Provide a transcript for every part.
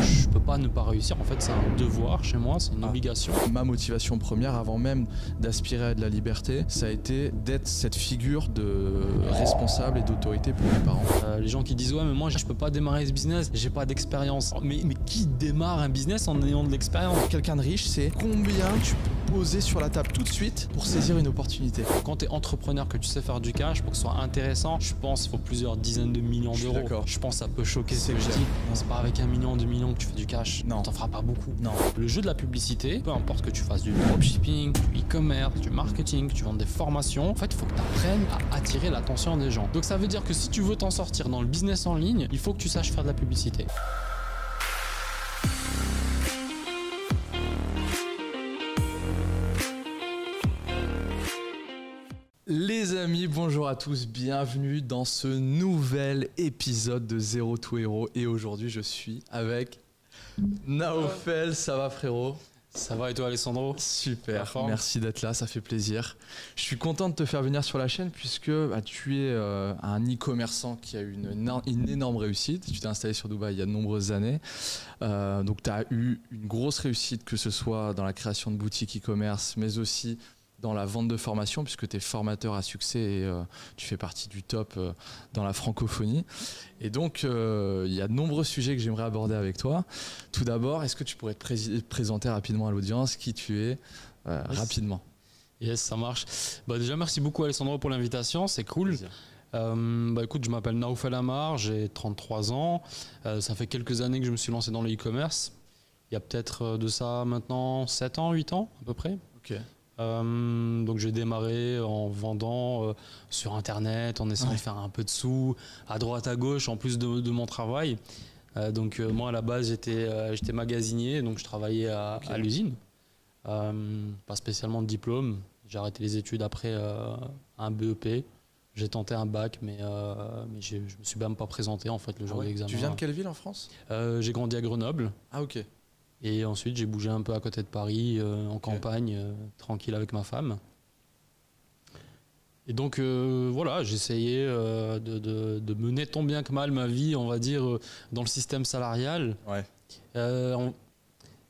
Je peux pas ne pas réussir, en fait c'est un devoir chez moi, c'est une obligation. Ma motivation première, avant même d'aspirer à de la liberté, ça a été d'être cette figure de responsable et d'autorité pour mes parents. Les gens qui disent ouais mais moi je peux pas démarrer ce business, j'ai pas d'expérience. Mais qui démarre un business en ayant de l'expérience? Quelqu'un de riche, c'est combien tu peux poser sur la table tout de suite pour saisir une opportunité. Quand tu es entrepreneur, que tu sais faire du cash, pour que ce soit intéressant, je pense qu'il faut plusieurs dizaines de millions d'euros. D'accord. Je pense que ça peut choquer ce que je clair. dis. C'est pas avec 1 million, 2 millions que tu fais du cash. Non. T'en feras pas beaucoup. Non. Le jeu de la publicité, peu importe que tu fasses du dropshipping, du e-commerce, du marketing, que tu vendes des formations, en fait, il faut que tu apprennes à attirer l'attention des gens. Donc ça veut dire que si tu veux t'en sortir dans le business en ligne, il faut que tu saches faire de la publicité. Les amis, bonjour à tous, bienvenue dans ce nouvel épisode de Zero to Hero. Et aujourd'hui, je suis avec Naofel. Ça va, frérot? Ça va et toi, Alessandro? Super, merci d'être là, ça fait plaisir. Je suis content de te faire venir sur la chaîne puisque tu es un e-commerçant qui a eu une énorme réussite. Tu t'es installé sur Dubaï il y a de nombreuses années. Donc tu as eu une grosse réussite, que ce soit dans la création de boutiques e-commerce, mais aussi dans la vente de formation, puisque tu es formateur à succès et tu fais partie du top dans la francophonie. Et donc, il y a de nombreux sujets que j'aimerais aborder avec toi. Tout d'abord, est-ce que tu pourrais te présenter rapidement à l'audience qui tu es, rapidement? Yes, ça marche. Déjà, merci beaucoup Alessandro pour l'invitation, c'est cool. Écoute, je m'appelle Naofel Amar, j'ai 33 ans. Ça fait quelques années que je me suis lancé dans le e-commerce. Il y a peut-être de ça maintenant 7 ans, 8 ans à peu près. Ok. Donc j'ai démarré en vendant sur internet, en essayant de faire un peu de sous à droite à gauche en plus de mon travail. Moi à la base j'étais magasinier, donc je travaillais à l'usine. Pas spécialement de diplôme, j'ai arrêté les études après un BEP. J'ai tenté un bac mais je me suis même pas présenté en fait le jour de l'examen. Tu viens de quelle ville en France? J'ai grandi à Grenoble. Ah ok. Et ensuite, j'ai bougé un peu à côté de Paris, en campagne, tranquille avec ma femme. Et donc, voilà, j'essayais de mener tant bien que mal ma vie, on va dire, dans le système salarial. Ouais.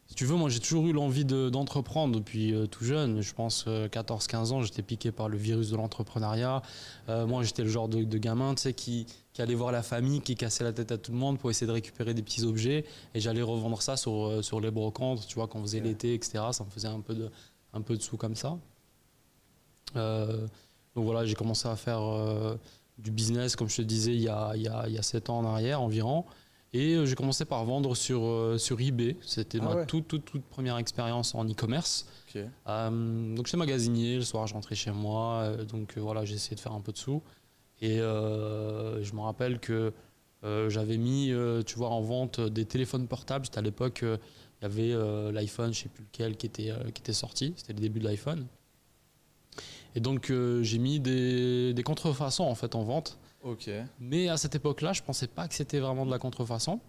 Si tu veux, moi, j'ai toujours eu l'envie d'entreprendre depuis tout jeune. Je pense 14-15 ans, j'étais piqué par le virus de l'entrepreneuriat. Moi, j'étais le genre de gamin, tu sais, qui allait voir la famille, qui cassait la tête à tout le monde pour essayer de récupérer des petits objets. Et j'allais revendre ça sur les brocantes, tu vois, quand on faisait l'été, etc. Ça me faisait un peu de sous comme ça. Donc voilà, j'ai commencé à faire du business, comme je te disais, il y a 7 ans en arrière environ. Et j'ai commencé par vendre sur eBay. C'était ma toute première expérience en e-commerce. Okay. Donc j'étais magasinier, le soir je rentrais chez moi. Voilà, j'ai essayé de faire un peu de sous. Et je me rappelle que j'avais mis tu vois, en vente des téléphones portables. C'était à l'époque, il y avait l'iPhone, je ne sais plus lequel, qui était sorti. C'était le début de l'iPhone. Et donc j'ai mis des contrefaçons en fait en vente. Okay. Mais à cette époque-là, je ne pensais pas que c'était vraiment de la contrefaçon.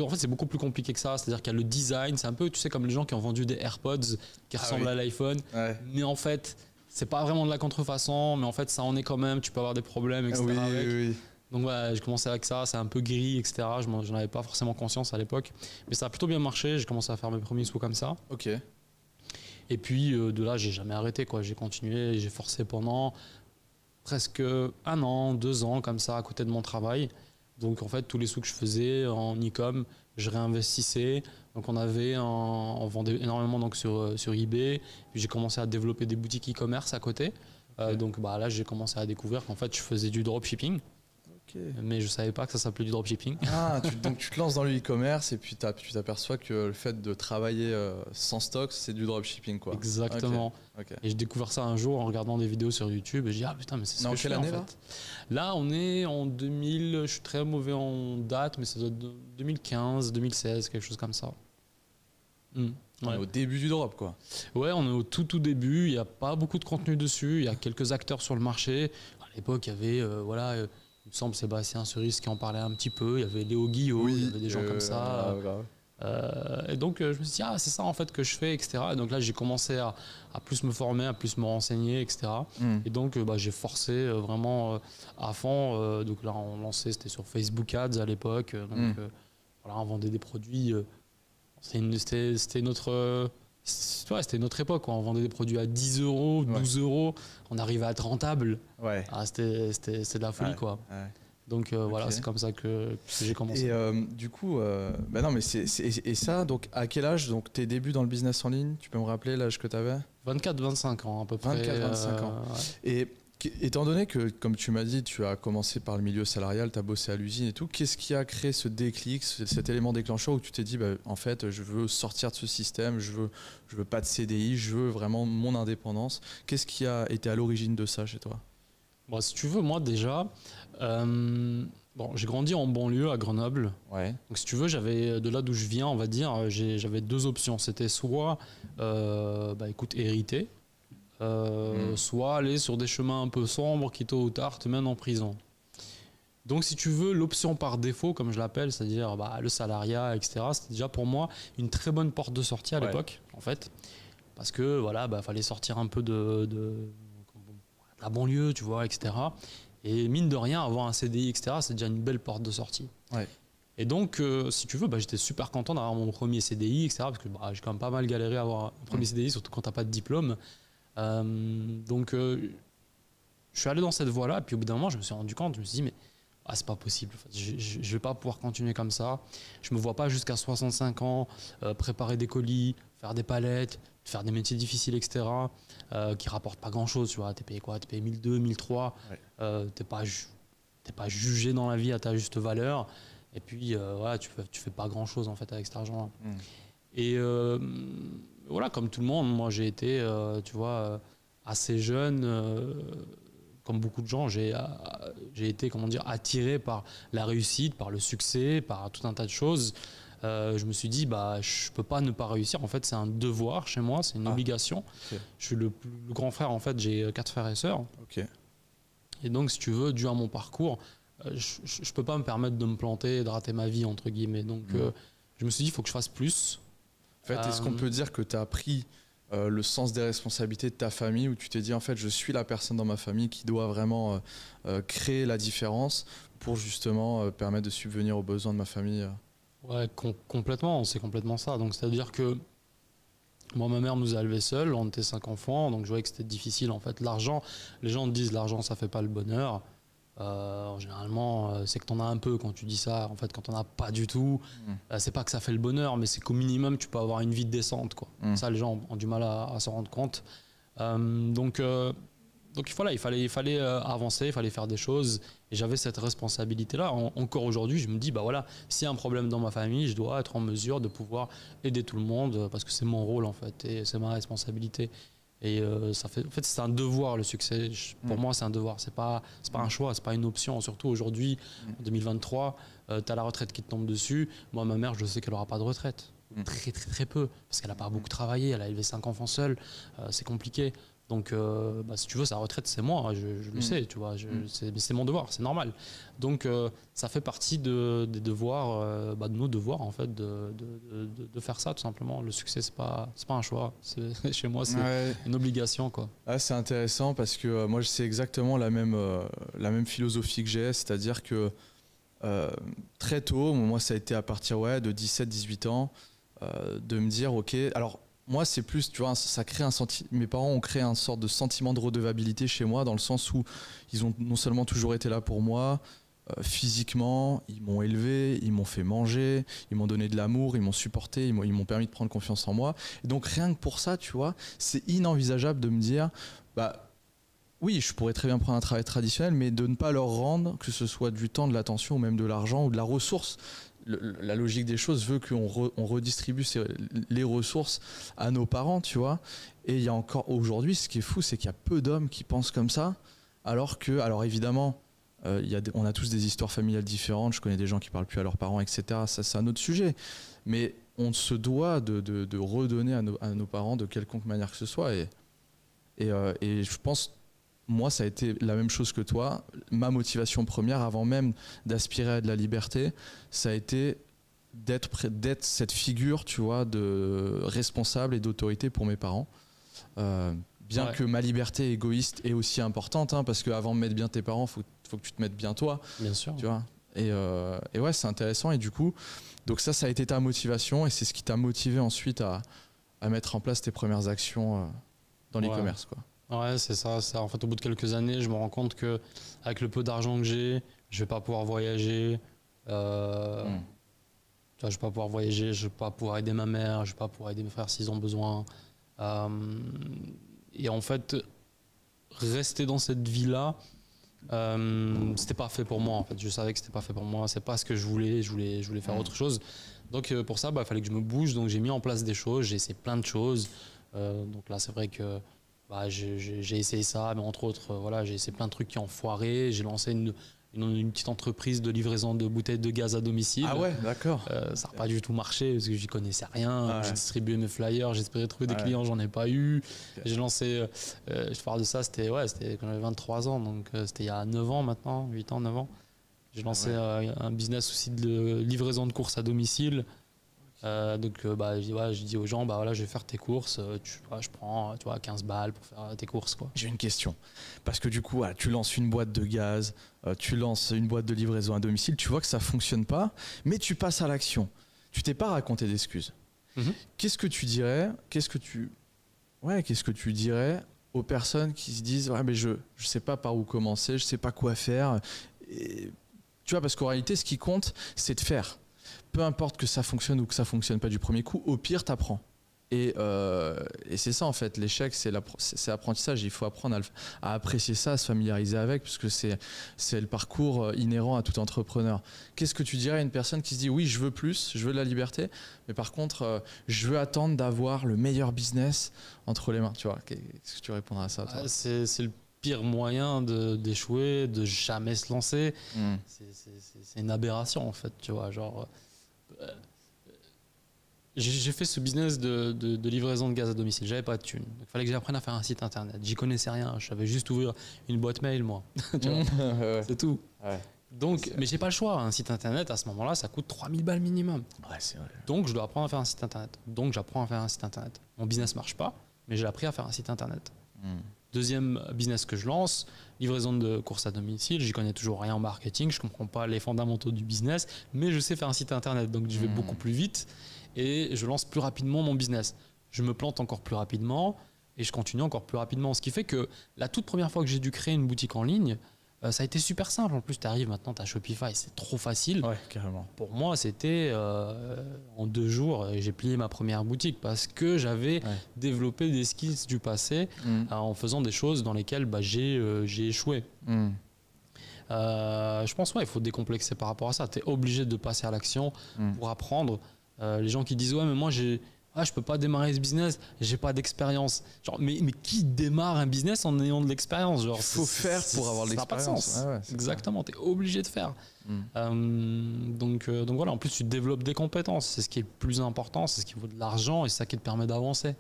En fait, c'est beaucoup plus compliqué que ça. C'est-à-dire qu'il y a le design. C'est un peu, tu sais, comme les gens qui ont vendu des AirPods qui ressemblent à l'iPhone. Ouais. Mais en fait, c'est pas vraiment de la contrefaçon. Mais en fait, ça en est quand même. Tu peux avoir des problèmes, etc. Oui. Donc voilà, j'ai commencé avec ça. C'est un peu gris, etc. Je n'en avais pas forcément conscience à l'époque. Mais ça a plutôt bien marché. J'ai commencé à faire mes premiers sous comme ça. Ok. Et puis de là, j'ai jamais arrêté, quoi. J'ai continué. J'ai forcé pendant presque 1 an, 2 ans comme ça à côté de mon travail. Donc en fait tous les sous que je faisais en e-com, je réinvestissais. Donc on vendait énormément donc sur eBay. Puis j'ai commencé à développer des boutiques e-commerce à côté. Okay. Donc là j'ai commencé à découvrir qu'en fait je faisais du dropshipping. Okay. Mais je savais pas que ça s'appelait du dropshipping. Ah, donc tu te lances dans le e-commerce et puis tu t'aperçois que le fait de travailler sans stock, c'est du dropshipping, quoi. Exactement. Okay. Et j'ai découvert ça un jour en regardant des vidéos sur YouTube et j'ai dit ah putain mais c'est ce que je fais en fait. Là on est en 2000, je suis très mauvais en date mais ça doit être 2015, 2016, quelque chose comme ça. On est au début du drop, quoi. Ouais, on est au tout début, il n'y a pas beaucoup de contenu dessus, il y a quelques acteurs sur le marché. À l'époque il y avait il me semble Sébastien Cerise qui en parlait un petit peu, il y avait Léo Guillot, il y avait des gens comme ça. Et donc je me suis dit ah c'est ça en fait que je fais, etc. Et donc là j'ai commencé à plus me former, à plus me renseigner, etc. Et donc j'ai forcé vraiment à fond. Donc là on lançait, c'était sur Facebook Ads à l'époque. voilà, on vendait des produits. C'était notre époque, quoi. On vendait des produits à 10 euros, 12 euros. On arrivait à être rentable. Ouais. C'était de la folie, quoi. Ouais. Donc voilà, c'est comme ça que j'ai commencé. Et du coup, bah non, mais et ça, donc à quel âge, donc tes débuts dans le business en ligne, tu peux me rappeler l'âge que tu avais? 24-25 ans à peu près. 24-25 ans. Ouais. Et étant donné que, comme tu m'as dit, tu as commencé par le milieu salarial, tu as bossé à l'usine et tout, qu'est-ce qui a créé ce déclic, cet élément déclencheur où tu t'es dit, bah, en fait, je veux sortir de ce système, je veux pas de CDI, je veux vraiment mon indépendance. Qu'est-ce qui a été à l'origine de ça chez toi? Bon, si tu veux, moi déjà, j'ai grandi en banlieue à Grenoble. Ouais. Donc si tu veux, j'avais de là d'où je viens, on va dire, j'avais deux options. C'était soit, écoute, hériter, soit aller sur des chemins un peu sombres qui tôt ou tard te mènent en prison. Donc si tu veux, l'option par défaut, comme je l'appelle, c'est-à-dire le salariat, etc., c'était déjà pour moi une très bonne porte de sortie à l'époque, en fait. Parce que voilà, fallait sortir un peu de la banlieue, tu vois, etc. Et mine de rien, avoir un CDI, etc., c'est déjà une belle porte de sortie. Ouais. Et donc, si tu veux, j'étais super content d'avoir mon premier CDI, etc., parce que j'ai quand même pas mal galéré à avoir un premier CDI, surtout quand t'as pas de diplôme. Je suis allé dans cette voie-là, et puis au bout d'un moment, je me suis rendu compte, je me suis dit, mais c'est pas possible, je vais pas pouvoir continuer comme ça. Je me vois pas jusqu'à 65 ans préparer des colis, faire des palettes, faire des métiers difficiles, etc., qui rapportent pas grand-chose, tu vois. T'es payé quoi? T'es payé 1002, 1003. Ouais. T'es pas jugé dans la vie à ta juste valeur. Et puis, voilà, tu fais pas grand-chose, en fait, avec cet argent-là. Et voilà, comme tout le monde, moi, j'ai été, tu vois, assez jeune. Comme beaucoup de gens, j'ai été, comment dire, attiré par la réussite, par le succès, par tout un tas de choses. Je me suis dit, je peux pas ne pas réussir. En fait, c'est un devoir chez moi, c'est une obligation. Okay. Je suis le grand frère, en fait, j'ai 4 frères et sœurs. Okay. Et donc, si tu veux, dû à mon parcours, je peux pas me permettre de me planter, de rater ma vie, entre guillemets. Donc, je me suis dit, il faut que je fasse plus. En fait, est-ce qu'on peut dire que tu as appris le sens des responsabilités de ta famille, où tu t'es dit, en fait, je suis la personne dans ma famille qui doit vraiment créer la différence pour justement permettre de subvenir aux besoins de ma famille? Ouais, complètement, c'est complètement ça. Donc, c'est-à-dire que moi, ma mère nous a élevés seuls, on était 5 enfants, donc je voyais que c'était difficile. En fait, l'argent, les gens te disent l'argent, ça fait pas le bonheur. Généralement, c'est que t'en as un peu quand tu dis ça. En fait, quand t'en as pas du tout, c'est pas que ça fait le bonheur, mais c'est qu'au minimum, tu peux avoir une vie décente, quoi. Ça, les gens ont du mal à s'en rendre compte. Donc voilà, il fallait avancer, il fallait faire des choses. Et j'avais cette responsabilité-là. Encore aujourd'hui, je me dis, voilà, s'il y a un problème dans ma famille, je dois être en mesure de pouvoir aider tout le monde, parce que c'est mon rôle, en fait, et c'est ma responsabilité. Et en fait, c'est un devoir, le succès. Pour moi, c'est un devoir. C'est pas un choix, c'est pas une option. Surtout aujourd'hui, en 2023, tu as la retraite qui te tombe dessus. Moi, ma mère, je sais qu'elle aura pas de retraite. Très, très, très peu. Parce qu'elle a pas beaucoup travaillé. Elle a élevé 5 enfants seule. C'est compliqué. Donc, si tu veux, sa retraite, c'est moi, je le sais, tu vois, c'est mon devoir, c'est normal. Donc, ça fait partie des devoirs, de nos devoirs, en fait, de faire ça, tout simplement. Le succès, c'est pas un choix. Chez moi, c'est une obligation, quoi. Ah, c'est intéressant parce que moi, c'est exactement la même philosophie que j'ai, c'est-à-dire que très tôt, moi, ça a été à partir de 17-18 ans, de me dire, ok, alors, moi, c'est plus, tu vois, ça crée mes parents ont créé une sorte de sentiment de redevabilité chez moi, dans le sens où ils ont non seulement toujours été là pour moi, physiquement, ils m'ont élevé, ils m'ont fait manger, ils m'ont donné de l'amour, ils m'ont supporté, ils m'ont permis de prendre confiance en moi. Et donc, rien que pour ça, tu vois, c'est inenvisageable de me dire, oui, je pourrais très bien prendre un travail traditionnel, mais de ne pas leur rendre, que ce soit du temps, de l'attention, ou même de l'argent, ou de la ressource. La logique des choses veut qu'on redistribue les ressources à nos parents, tu vois. Et il y a encore aujourd'hui, ce qui est fou, c'est qu'il y a peu d'hommes qui pensent comme ça, alors évidemment, on a tous des histoires familiales différentes. Je connais des gens qui parlent plus à leurs parents, etc. Ça, c'est un autre sujet. Mais on se doit de redonner à nos parents de quelconque manière que ce soit. Et je pense, moi, ça a été la même chose que toi. Ma motivation première, avant même d'aspirer à de la liberté, ça a été d'être cette figure, tu vois, de responsable et d'autorité pour mes parents. Bien que ma liberté égoïste est aussi importante, parce qu'avant de mettre bien tes parents, faut que tu te mettes bien toi. Bien sûr. Tu vois. Et ouais, c'est intéressant. Et du coup, donc ça a été ta motivation et c'est ce qui t'a motivé ensuite à mettre en place tes premières actions dans l'e-commerce, quoi. Ouais, c'est ça. En fait, au bout de quelques années, je me rends compte que avec le peu d'argent que j'ai, je vais pas pouvoir voyager. Tu vois, je vais pas pouvoir voyager, je vais pas pouvoir aider ma mère, je vais pas pouvoir aider mes frères s'ils ont besoin. Et en fait, rester dans cette vie-là, c'était pas fait pour moi. En fait, je savais que c'était pas fait pour moi. C'est pas ce que je voulais. Je voulais faire autre chose. Donc pour ça, il fallait que je me bouge. Donc j'ai mis en place des choses. J'ai essayé plein de choses. Donc là, c'est vrai que j'ai essayé ça, mais entre autres, voilà, j'ai essayé plein de trucs qui ont foiré. J'ai lancé une petite entreprise de livraison de bouteilles de gaz à domicile. Ah ouais, d'accord. Ça n'a pas du tout marché parce que j'y connaissais rien. J'ai distribué mes flyers, j'espérais trouver des clients, j'en ai pas eu. J'ai lancé, je parle de ça, c'était quand j'avais 23 ans, donc c'était il y a 9 ans maintenant, 8 ans, 9 ans. J'ai lancé un business aussi de livraison de courses à domicile. Je dis aux gens, voilà, je vais faire tes courses, je prends 15 balles pour faire tes courses, quoi. J'ai une question, parce que du coup tu lances une boîte de gaz, tu lances une boîte de livraison à domicile, tu vois que ça fonctionne pas, mais tu passes à l'action, tu t'es pas raconté d'excuses. Qu'est-ce que tu dirais, qu'est-ce que tu dirais aux personnes qui se disent mais je sais pas par où commencer, je sais pas quoi faire, et, tu vois, parce qu'en réalité ce qui compte c'est de faire. Peu importe que ça fonctionne ou que ça fonctionne pas du premier coup, au pire t'apprends. Et c'est ça en fait, l'échec c'est l'apprentissage, il faut apprendre à apprécier ça, à se familiariser avec, parce que c'est le parcours inhérent à tout entrepreneur. Qu'est-ce que tu dirais à une personne qui se dit oui je veux plus, je veux de la liberté, mais par contre je veux attendre d'avoir le meilleur business entre les mains, tu vois, qu'est-ce que tu répondras à ça, toi? C'est le pire moyen d'échouer, de jamais se lancer. C'est une aberration en fait, tu vois, genre... J'ai fait ce business de livraison de gaz à domicile. J'avais pas de thunes. Il fallait que j'apprenne à faire un site internet. J'y connaissais rien. Je savais juste ouvrir une boîte mail, moi. C'est tout. Ouais. Donc, mais j'ai pas le choix. Un site internet, à ce moment-là, ça coûte 3000 balles minimum. Ouais, c'est vrai. Donc, je dois apprendre à faire un site internet. Donc, j'apprends à faire un site internet. Mon business marche pas, mais j'ai appris à faire un site internet. Deuxième business que je lance, livraison de courses à domicile. J'y connais toujours rien en marketing. Je comprends pas les fondamentaux du business, mais je sais faire un site internet. Donc, je vais beaucoup plus vite. Et je lance plus rapidement mon business. Je me plante encore plus rapidement et je continue encore plus rapidement. Ce qui fait que la toute première fois que j'ai dû créer une boutique en ligne, ça a été super simple. En plus, tu arrives maintenant, tu as Shopify, c'est trop facile. Ouais, carrément. Pour moi, c'était en 2 jours, j'ai plié ma première boutique parce que j'avais développé des skills du passé en faisant des choses dans lesquelles j'ai échoué. Je pense il faut décomplexer par rapport à ça. Tu es obligé de passer à l'action pour apprendre. Les gens qui disent mais moi je peux pas démarrer ce business, j'ai pas d'expérience. Genre mais qui démarre un business en ayant de l'expérience? Genre il faut faire pour avoir de l'expérience. Ça n'a pas de sens. Exactement, tu es obligé de faire. Donc voilà, en plus tu développes des compétences, c'est ce qui est le plus important, c'est ce qui vaut de l'argent et c'est ça qui te permet d'avancer.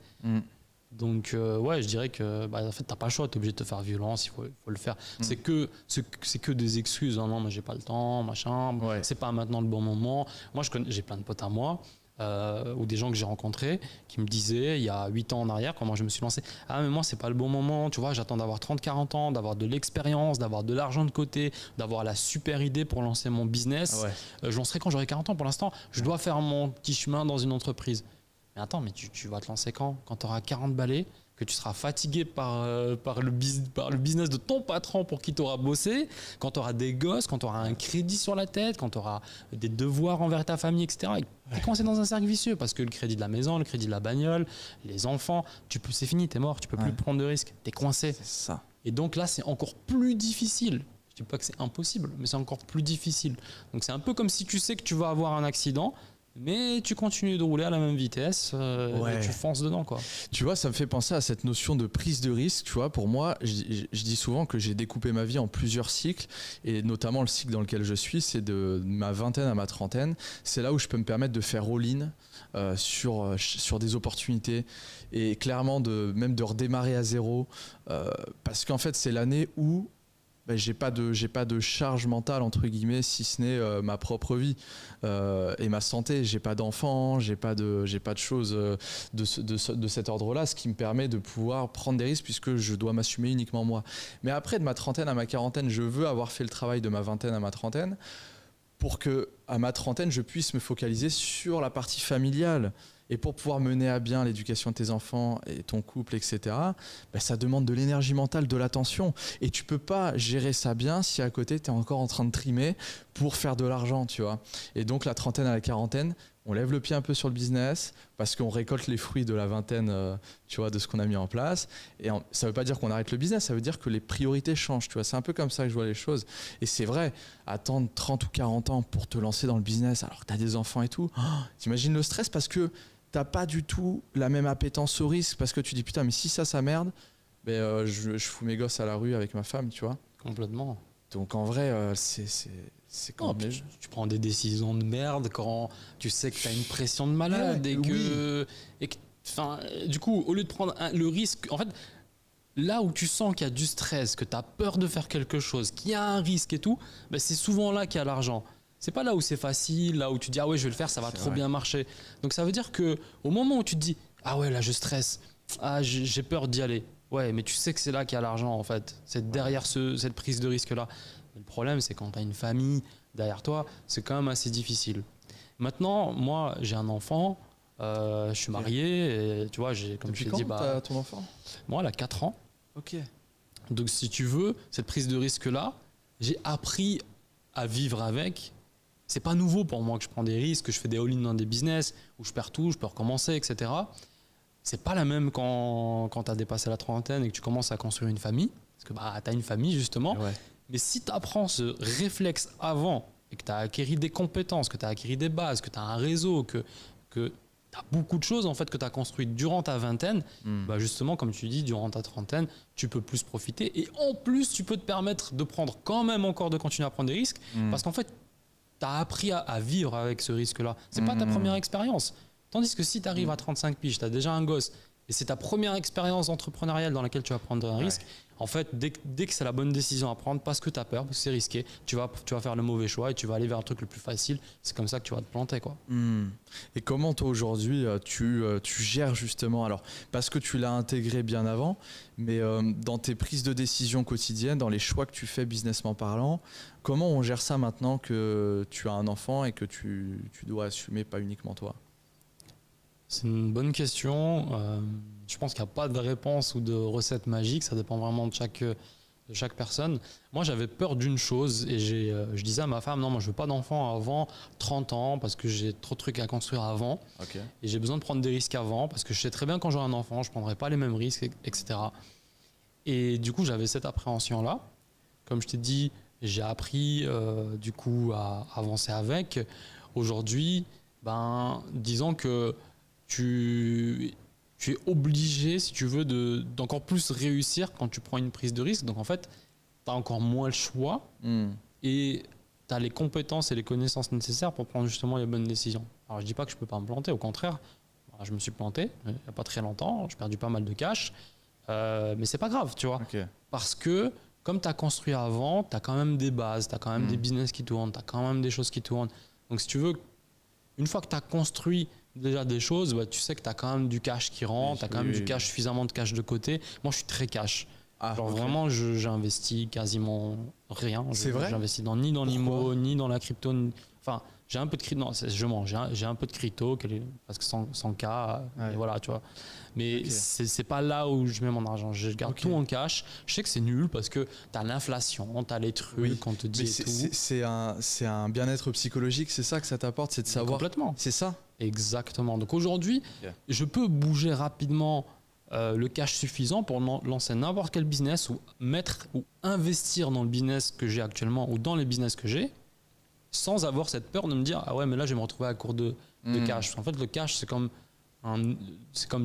Donc je dirais que en fait t'as pas le choix, t'es obligé de te faire violence, il faut le faire. C'est que des excuses, non mais j'ai pas le temps, machin, c'est pas maintenant le bon moment. Moi j'ai plein de potes à moi ou des gens que j'ai rencontrés qui me disaient il y a 8 ans en arrière, quand moi je me suis lancé, mais moi c'est pas le bon moment, tu vois, j'attends d'avoir 30-40 ans, d'avoir de l'expérience, d'avoir de l'argent de côté, d'avoir la super idée pour lancer mon business. Je lancerai quand j'aurai 40 ans. Pour l'instant je dois faire mon petit chemin dans une entreprise. Mais attends, mais tu vas te lancer quand tu auras 40 balais, que tu seras fatigué par le business de ton patron pour qui tu auras bossé, quand tu auras des gosses, quand tu auras un crédit sur la tête, quand tu auras des devoirs envers ta famille, etc. Tu es coincé dans un cercle vicieux parce que le crédit de la maison, le crédit de la bagnole, les enfants, c'est fini, tu es mort, tu peux plus prendre de risques, tu es coincé. C'est ça. Et donc là, c'est encore plus difficile. Je dis pas que c'est impossible, mais c'est encore plus difficile. Donc c'est un peu comme si tu sais que tu vas avoir un accident, mais tu continues de rouler à la même vitesse et tu fonces dedans, quoi. Tu vois, ça me fait penser à cette notion de prise de risque. Tu vois, pour moi, je dis souvent que j'ai découpé ma vie en plusieurs cycles, et notamment le cycle dans lequel je suis, c'est de ma vingtaine à ma trentaine. C'est là où je peux me permettre de faire all-in sur des opportunités et clairement même de redémarrer à zéro, parce qu'en fait, c'est l'année où j'ai pas de charge mentale entre guillemets, si ce n'est ma propre vie et ma santé. J'ai pas d'enfants, j'ai pas de choses de cet ordre-là, ce qui me permet de pouvoir prendre des risques puisque je dois m'assumer uniquement moi. Mais après, de ma trentaine à ma quarantaine, je veux avoir fait le travail de ma vingtaine à ma trentaine pour que à ma trentaine, je puisse me focaliser sur la partie familiale. Et pour pouvoir mener à bien l'éducation de tes enfants et ton couple, etc., ben ça demande de l'énergie mentale, de l'attention. Et tu peux pas gérer ça bien si à côté, tu es encore en train de trimer pour faire de l'argent, tu vois. Et donc, la trentaine à la quarantaine, on lève le pied un peu sur le business parce qu'on récolte les fruits de la vingtaine, tu vois, de ce qu'on a mis en place. Et ça veut pas dire qu'on arrête le business, ça veut dire que les priorités changent, tu vois. C'est un peu comme ça que je vois les choses. Et c'est vrai, attendre 30 ou 40 ans pour te lancer dans le business alors que tu as des enfants et tout, t'imagines le stress parce que t'as pas du tout la même appétence au risque parce que tu dis putain mais si ça merde, ben, je fous mes gosses à la rue avec ma femme, tu vois. Complètement. Donc en vrai c'est quand même... Tu prends des décisions de merde quand tu sais que tu as une pression de malade du coup au lieu de prendre le risque, en fait là où tu sens qu'il y a du stress, que tu as peur de faire quelque chose, qu'il y a un risque et tout, ben c'est souvent là qu'il y a l'argent. C'est pas là où c'est facile, là où tu dis ah ouais je vais le faire, ça va trop bien marcher. Donc ça veut dire que au moment où tu te dis ah ouais là je stresse, ah j'ai peur d'y aller. Ouais, mais tu sais que c'est là qu'il y a l'argent en fait. C'est derrière cette prise de risque là. Le problème c'est quand tu as une famille derrière toi, c'est quand même assez difficile. Maintenant, moi j'ai un enfant, je suis marié et tu vois, comme depuis je t'ai quand dit t'as ton enfant ? Moi elle a 4 ans. OK. Donc si tu veux, cette prise de risque là, j'ai appris à vivre avec. C'est pas nouveau pour moi que je prends des risques, que je fais des all-in dans des business où je perds tout, je peux recommencer, etc. C'est pas la même quand tu as dépassé la trentaine et que tu commences à construire une famille, parce que tu as une famille justement. Ouais. Mais si tu apprends ce réflexe avant et que tu as acquis des compétences, que tu as acquis des bases, que tu as un réseau, que tu as beaucoup de choses en fait que tu as construites durant ta vingtaine, justement, comme tu dis, durant ta trentaine, tu peux plus profiter. Et en plus, tu peux te permettre de prendre quand même encore, de continuer à prendre des risques, parce qu'en fait, tu as appris à vivre avec ce risque-là. C'est pas ta première expérience. Tandis que si tu arrives à 35 piges, tu as déjà un gosse, et c'est ta première expérience entrepreneuriale dans laquelle tu vas prendre un risque, en fait, dès que c'est la bonne décision à prendre, parce que tu as peur, parce que c'est risqué, tu vas faire le mauvais choix et tu vas aller vers un truc le plus facile. C'est comme ça que tu vas te planter, quoi. Et comment toi aujourd'hui tu gères justement, alors parce que tu l'as intégré bien avant, mais dans tes prises de décision quotidiennes, dans les choix que tu fais businessment parlant, comment on gère ça maintenant que tu as un enfant et que tu dois assumer pas uniquement toi ? C'est une bonne question. Je pense qu'il n'y a pas de réponse ou de recette magique. Ça dépend vraiment de chaque personne. Moi, j'avais peur d'une chose et je disais à ma femme, non, moi, je veux pas d'enfant avant 30 ans parce que j'ai trop de trucs à construire avant. Okay. Et j'ai besoin de prendre des risques avant parce que je sais très bien quand j'aurai un enfant, je ne prendrai pas les mêmes risques, etc. Et du coup, j'avais cette appréhension-là. Comme je t'ai dit, j'ai appris du coup à avancer avec. Aujourd'hui, disons que tu es obligé, si tu veux, d'encore plus réussir quand tu prends une prise de risque. Donc en fait, tu as encore moins le choix et tu as les compétences et les connaissances nécessaires pour prendre justement les bonnes décisions. Alors je dis pas que je peux pas me planter, au contraire, je me suis planté il n'y a pas très longtemps, j'ai perdu pas mal de cash, mais c'est pas grave, tu vois. Okay. Parce que comme tu as construit avant, tu as quand même des bases, tu as quand même des business qui tournent, tu as quand même des choses qui tournent. Donc si tu veux, une fois que tu as construit déjà des choses, tu sais que tu as quand même du cash qui rentre, tu as quand même du cash, suffisamment de cash de côté. Moi, je suis très cash. Vraiment, j'ai investi quasiment rien. C'est vrai ? J'investis ni dans l'IMO, ni dans la crypto. Enfin, j'ai un peu de crypto. Non, je mens. J'ai un peu de crypto, parce que 100K, et voilà, tu vois. Mais c'est pas là où je mets mon argent. Je garde tout en cash. Je sais que c'est nul parce que tu as l'inflation, tu as les trucs qu'on te dit et tout. C'est un bien-être psychologique, c'est ça que ça t'apporte, c'est de savoir. Complètement. C'est ça ? Exactement. Donc aujourd'hui, je peux bouger rapidement le cash suffisant pour lancer n'importe quel business ou investir dans le business que j'ai actuellement ou dans les business que j'ai sans avoir cette peur de me dire ah ouais mais là je vais me retrouver à court de cash. En fait le cash c'est comme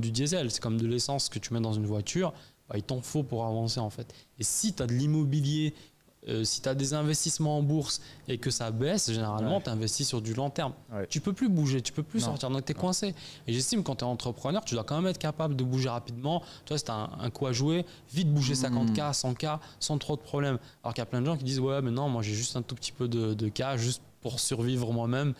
du diesel, c'est comme de l'essence que tu mets dans une voiture, il t'en faut pour avancer en fait. Et si tu as de l'immobilier, si tu as des investissements en bourse et que ça baisse, généralement, tu investis sur du long terme. Tu peux plus bouger, tu peux plus sortir, donc tu es coincé. Et j'estime quand tu es entrepreneur, tu dois quand même être capable de bouger rapidement. Tu vois, si tu as un coup à jouer, vite bouger 50K, 100K, sans trop de problèmes. Alors qu'il y a plein de gens qui disent ouais, mais non, moi j'ai juste un tout petit peu de cash, juste pour survivre moi-même,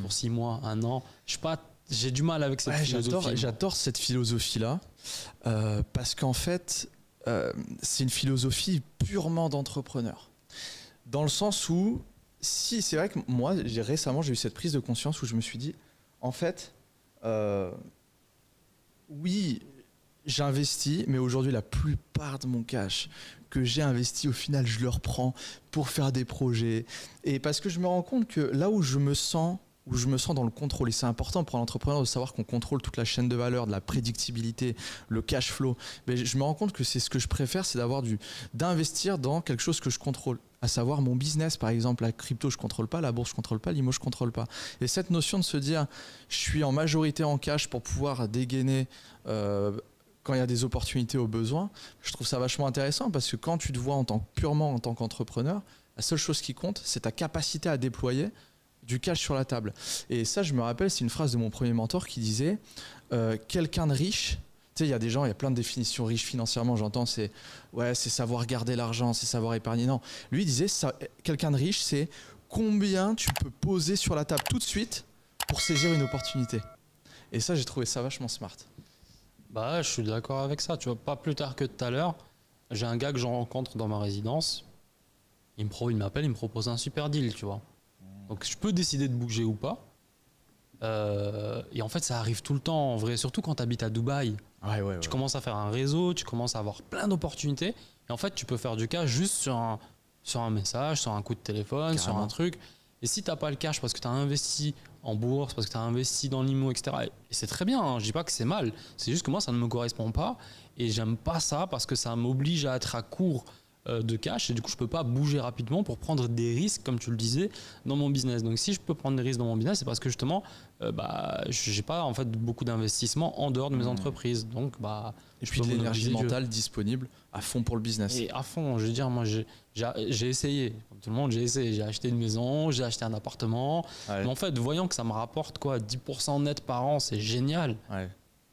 pour 6 mois, 1 an. Je sais pas, j'ai du mal avec cette philosophie. J'adore cette philosophie-là, parce qu'en fait, c'est une philosophie purement d'entrepreneur. Dans le sens où, Si, c'est vrai que moi, récemment, j'ai eu cette prise de conscience où je me suis dit, en fait, oui, j'investis, mais aujourd'hui, la plupart de mon cash que j'ai investi, au final, je le reprends pour faire des projets. Et parce que je me rends compte que là où je me sens dans le contrôle, et c'est important pour l'entrepreneur de savoir qu'on contrôle toute la chaîne de valeur, de la prédictibilité, le cash flow, mais je me rends compte que c'est ce que je préfère, c'est d'investir dans quelque chose que je contrôle, à savoir mon business. Par exemple, la crypto, je contrôle pas, la bourse, je contrôle pas, l'IMO, je contrôle pas. Et cette notion de se dire, je suis en majorité en cash pour pouvoir dégainer quand il y a des opportunités au besoin, je trouve ça vachement intéressant, parce que quand tu te vois purement en tant qu'entrepreneur, la seule chose qui compte, c'est ta capacité à déployer du cash sur la table. Et ça, je me rappelle, c'est une phrase de mon premier mentor qui disait quelqu'un de riche, tu sais, il y a des gens, il y a plein de définitions riches financièrement, j'entends, c'est savoir garder l'argent, c'est savoir épargner. Non, lui il disait quelqu'un de riche, c'est combien tu peux poser sur la table tout de suite pour saisir une opportunité. Et ça, j'ai trouvé ça vachement smart. Bah, je suis d'accord avec ça. Tu vois, pas plus tard que tout à l'heure, j'ai un gars que j'en rencontre dans ma résidence. Il m'appelle, il me propose un super deal, tu vois. Donc, je peux décider de bouger ou pas. Et en fait, ça arrive tout le temps, en vrai, surtout quand tu habites à Dubaï. Tu commences à faire un réseau, tu commences à avoir plein d'opportunités. Et en fait, tu peux faire du cash juste sur un message, sur un coup de téléphone, sur un truc. Et si tu n'as pas le cash parce que tu as investi en bourse, parce que tu as investi dans l'IMO, etc. Et c'est très bien, hein, je dis pas que c'est mal. C'est juste que moi, ça ne me correspond pas. Et j'aime pas ça parce que ça m'oblige à être à court de cash. Et du coup, je peux pas bouger rapidement pour prendre des risques, comme tu le disais, dans mon business. Donc, si je peux prendre des risques dans mon business, c'est parce que justement, j'ai pas en fait beaucoup d'investissement en dehors de mes entreprises. Donc, et puis de l'énergie mentale disponible à fond pour le business. Et à fond, je veux dire, moi, j'ai essayé. Comme tout le monde, j'ai essayé. J'ai acheté une maison, j'ai acheté un appartement. Ouais. Mais en fait, voyant que ça me rapporte 10% net par an, c'est génial.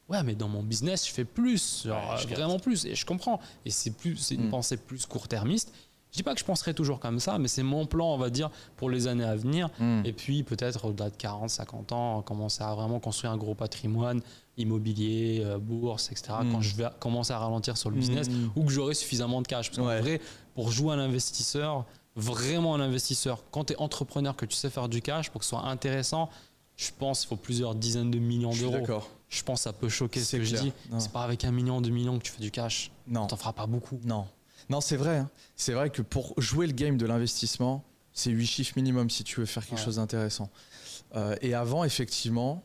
Ouais, mais dans mon business, je fais plus, vraiment plus, et je comprends. Et c'est une pensée plus court-termiste. Je dis pas que je penserai toujours comme ça, mais c'est mon plan, on va dire, pour les années à venir. Et puis peut-être au-delà de 40, 50 ans, commencer à vraiment construire un gros patrimoine immobilier, bourse, etc. Quand je vais commencer à ralentir sur le business ou que j'aurai suffisamment de cash. Parce qu'en vrai, pour jouer à l'investisseur, vraiment un investisseur, quand tu es entrepreneur, que tu sais faire du cash, pour que ce soit intéressant, je pense qu'il faut plusieurs dizaines de millions d'euros. D'accord. Je pense que ça peut choquer ce que je dis. C'est pas avec 1 million, 2 millions que tu fais du cash. Non. T'en feras pas beaucoup. Non, c'est vrai. Hein. C'est vrai que pour jouer le game de l'investissement, c'est 8 chiffres minimum si tu veux faire quelque chose d'intéressant. Et avant, effectivement,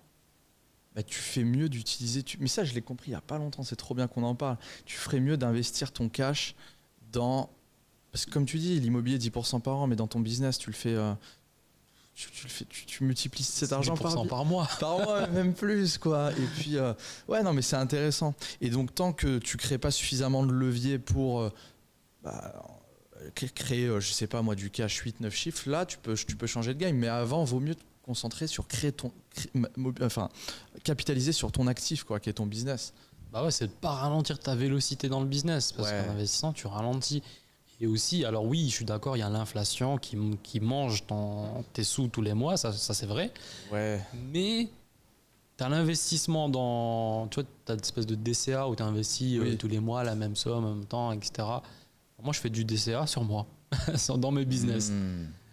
tu fais mieux d'utiliser... Mais ça, je l'ai compris il n'y a pas longtemps, c'est trop bien qu'on en parle. Tu ferais mieux d'investir ton cash dans... Parce que comme tu dis, l'immobilier 10% par an, mais dans ton business, tu le fais... Tu multiplies cet argent par mois. Par mois, même plus, quoi. Et puis, non, mais c'est intéressant. Et donc, tant que tu crées pas suffisamment de levier pour créer, je sais pas moi, du cash 8-9 chiffres, là, tu peux changer de game. Mais avant, vaut mieux te concentrer sur capitaliser sur ton actif, quoi, qui est ton business. C'est de pas ralentir ta vélocité dans le business. Parce qu'en investissant, tu ralentis. Et aussi, alors oui, je suis d'accord, il y a l'inflation qui mange tes sous tous les mois, ça c'est vrai. Ouais. Mais tu as l'investissement dans... Tu vois, tu as une espèce de DCA où tu investis tous les mois la même somme en même temps, etc. Moi, je fais du DCA sur moi, dans mes business.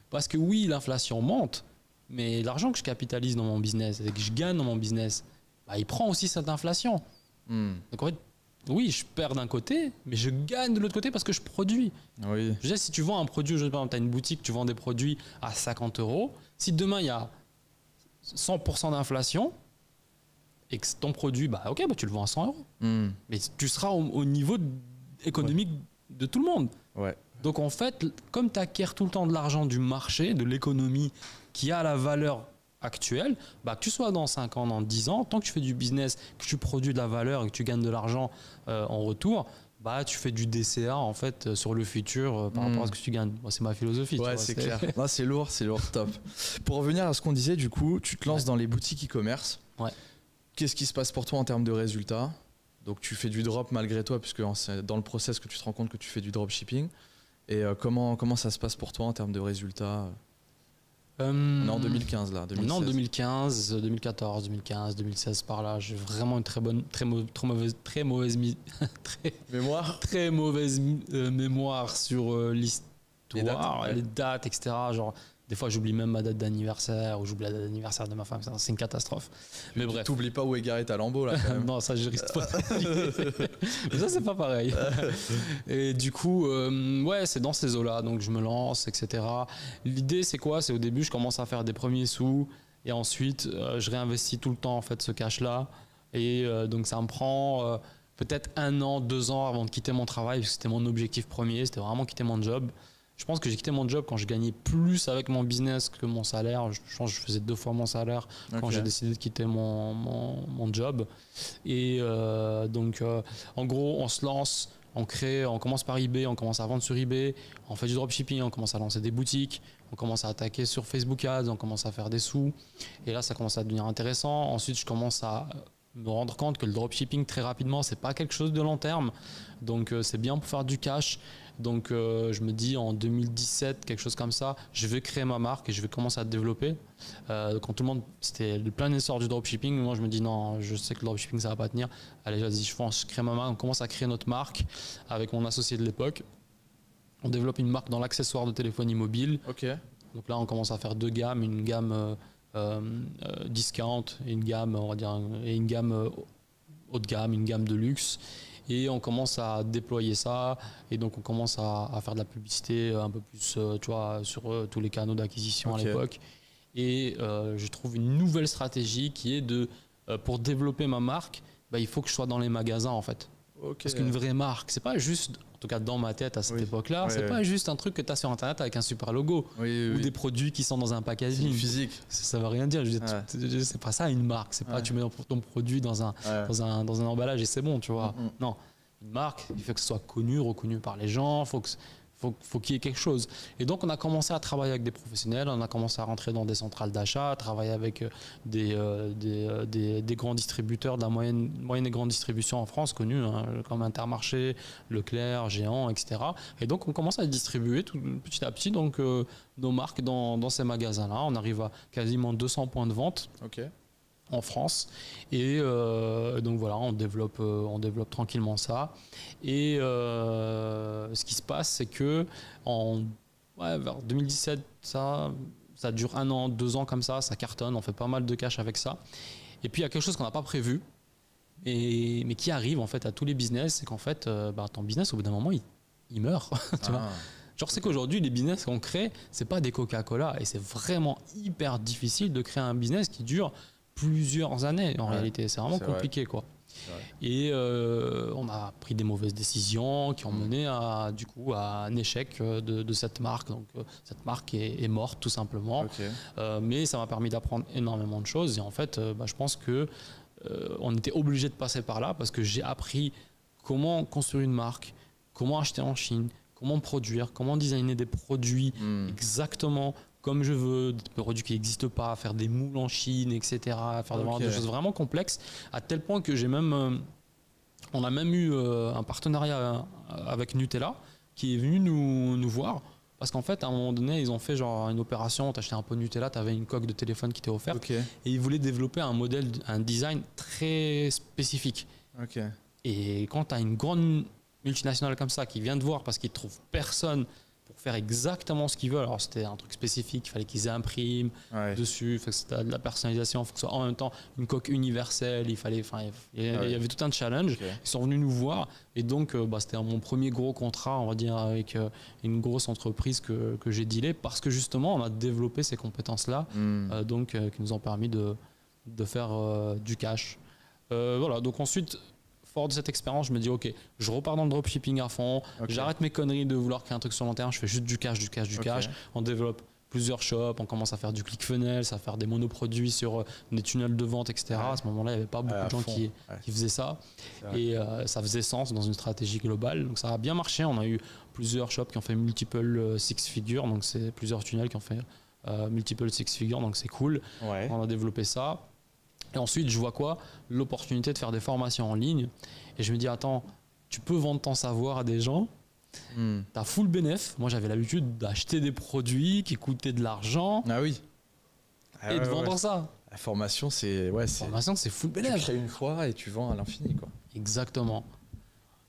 Parce que oui, l'inflation monte, mais l'argent que je capitalise dans mon business et que je gagne dans mon business, il prend aussi cette inflation. Donc en fait, oui, je perds d'un côté, mais je gagne de l'autre côté parce que je produis. Oui. Je veux dire, si tu vends un produit, tu as une boutique, tu vends des produits à 50 €. Si demain, il y a 100% d'inflation et que ton produit, tu le vends à 100 €. Mais tu seras au niveau économique de tout le monde. Ouais. Donc en fait, comme tu acquiers tout le temps de l'argent du marché, de l'économie qui a la valeur actuelle, que tu sois dans 5 ans, dans 10 ans, tant que tu fais du business, que tu produis de la valeur et que tu gagnes de l'argent en retour, tu fais du DCA en fait sur le futur par rapport à ce que tu gagnes. C'est ma philosophie. Ouais, c'est clair. Non, c'est lourd, top. Pour revenir à ce qu'on disait, du coup, tu te lances dans les boutiques e-commerce. Ouais. Qu'est-ce qui se passe pour toi en termes de résultats? Donc tu fais du drop malgré toi, puisque c'est dans le process que tu te rends compte que tu fais du dropshipping. Et comment ça se passe pour toi en termes de résultats? On est en 2015 là. 2016. Non, 2015, 2014, 2015, 2016 par là. J'ai vraiment une très mauvaise mémoire sur l'histoire, les dates, etc. Genre, Des fois, j'oublie même ma date d'anniversaire ou j'oublie la date d'anniversaire de ma femme. C'est une catastrophe. Mais bref. T'oublies pas où est garé ta Lambo là quand même. Non, ça je risque pas. Mais ça c'est pas pareil. Et du coup, ouais, c'est dans ces eaux-là, donc je me lance, etc. L'idée c'est quoi? C'est au début, je commence à faire des premiers sous et ensuite je réinvestis tout le temps en fait ce cash-là. Et donc ça me prend peut-être 1 an, 2 ans avant de quitter mon travail, parce que c'était mon objectif premier, c'était vraiment quitter mon job. Je pense que j'ai quitté mon job quand je gagnais plus avec mon business que mon salaire. Je pense que je faisais 2 fois mon salaire quand j'ai décidé de quitter mon job. Et donc, en gros, on se lance, on commence par eBay, on commence à vendre sur eBay, on fait du dropshipping, on commence à lancer des boutiques, on commence à attaquer sur Facebook Ads, on commence à faire des sous. Et là, ça commence à devenir intéressant. Ensuite, je commence à me rendre compte que le dropshipping, très rapidement, c'est pas quelque chose de long terme. Donc, c'est bien pour faire du cash. Donc je me dis en 2017, quelque chose comme ça, je vais créer ma marque et je vais commencer à développer. Quand tout le monde, c'était le plein essor du dropshipping, moi je me dis non, je sais que le dropshipping ça va pas tenir. Allez, vas-y, je crée ma marque, on commence à créer notre marque avec mon associé de l'époque. On développe une marque dans l'accessoire de téléphonie mobile. Ok. Donc là on commence à faire 2 gammes, une gamme discount et une gamme, on va dire, et une gamme haut de gamme, une gamme de luxe. Et on commence à déployer ça et donc on commence à faire de la publicité un peu plus tu vois, sur tous les canaux d'acquisition à l'époque. Et je trouve une nouvelle stratégie qui est de pour développer ma marque, bah, il faut que je sois dans les magasins en fait. Parce qu'une vraie marque, c'est pas juste, en tout cas dans ma tête à cette époque-là, c'est pas juste un truc que tu as sur internet avec un super logo ou des produits qui sont dans un packaging physique. Ça veut rien dire. Je veux dire, c'est pas ça une marque. C'est pas tu mets ton produit dans un emballage et c'est bon, tu vois. Non, une marque, il faut que ce soit connu, reconnu par les gens. Faut qu'il y ait quelque chose. Et donc on a commencé à travailler avec des professionnels, on a commencé à rentrer dans des centrales d'achat, à travailler avec des grands distributeurs de la moyenne et grande distribution en France connus, hein, comme Intermarché, Leclerc, Géant, etc. Et donc on commence à distribuer petit à petit donc, nos marques dans ces magasins-là. On arrive à quasiment 200 points de vente. En France et donc voilà, on développe tranquillement ça et ce qui se passe c'est que vers 2017 ça dure 1 an, 2 ans comme ça cartonne, on fait pas mal de cash avec ça et puis il y a quelque chose qu'on n'a pas prévu mais qui arrive en fait à tous les business, c'est qu'en fait ton business au bout d'un moment il meurt tu vois. Genre c'est qu'aujourd'hui les business qu'on crée c'est pas des Coca-Cola et c'est vraiment hyper difficile de créer un business qui dure plusieurs années en réalité, c'est vraiment compliqué quoi. Et on a pris des mauvaises décisions qui ont mené à un échec de cette marque. Donc cette marque est morte tout simplement. Mais ça m'a permis d'apprendre énormément de choses et en fait je pense que on était obligé de passer par là parce que j'ai appris comment construire une marque, comment acheter en Chine, comment produire, comment designer des produits exactement comme je veux, des produits qui n'existent pas, faire des moules en Chine, etc., faire des choses vraiment complexes, à tel point que on a même eu un partenariat avec Nutella qui est venu nous voir, parce qu'en fait, à un moment donné, ils ont fait genre une opération, tu achetais un pot de Nutella, tu avais une coque de téléphone qui t'était offerte, et ils voulaient développer un design très spécifique. Et quand tu as une grande multinationale comme ça qui vient te voir parce qu'ils ne trouvent personne pour faire exactement ce qu'ils veulent. Alors c'était un truc spécifique, il fallait qu'ils impriment dessus, c'était de la personnalisation, il faut que ce soit en même temps une coque universelle, il y avait tout un challenge. Ils sont venus nous voir et donc c'était mon premier gros contrat, on va dire, avec une grosse entreprise que j'ai dealé parce que justement on a développé ces compétences-là qui nous ont permis de faire du cash. Voilà, donc ensuite fort de cette expérience, je me dis ok, je repars dans le dropshipping à fond, j'arrête mes conneries de vouloir créer un truc sur long terme, je fais juste du cash, on développe plusieurs shops, on commence à faire du ClickFunnels, à faire des monoproduits sur des tunnels de vente, etc. À ce moment-là, il n'y avait pas beaucoup de gens qui faisaient ça et ça faisait sens dans une stratégie globale, donc ça a bien marché, on a eu plusieurs shops qui ont fait multiple six figures, donc c'est plusieurs tunnels qui ont fait multiple six figures, donc c'est cool, on a développé ça. Et ensuite, je vois quoi? L'opportunité de faire des formations en ligne. Et je me dis, attends, tu peux vendre ton savoir à des gens. Tu as full bénéf. Moi, j'avais l'habitude d'acheter des produits qui coûtaient de l'argent. Et de vendre ça. La formation, c'est full bénéf. Tu crées une fois et tu vends à l'infini, quoi. Exactement.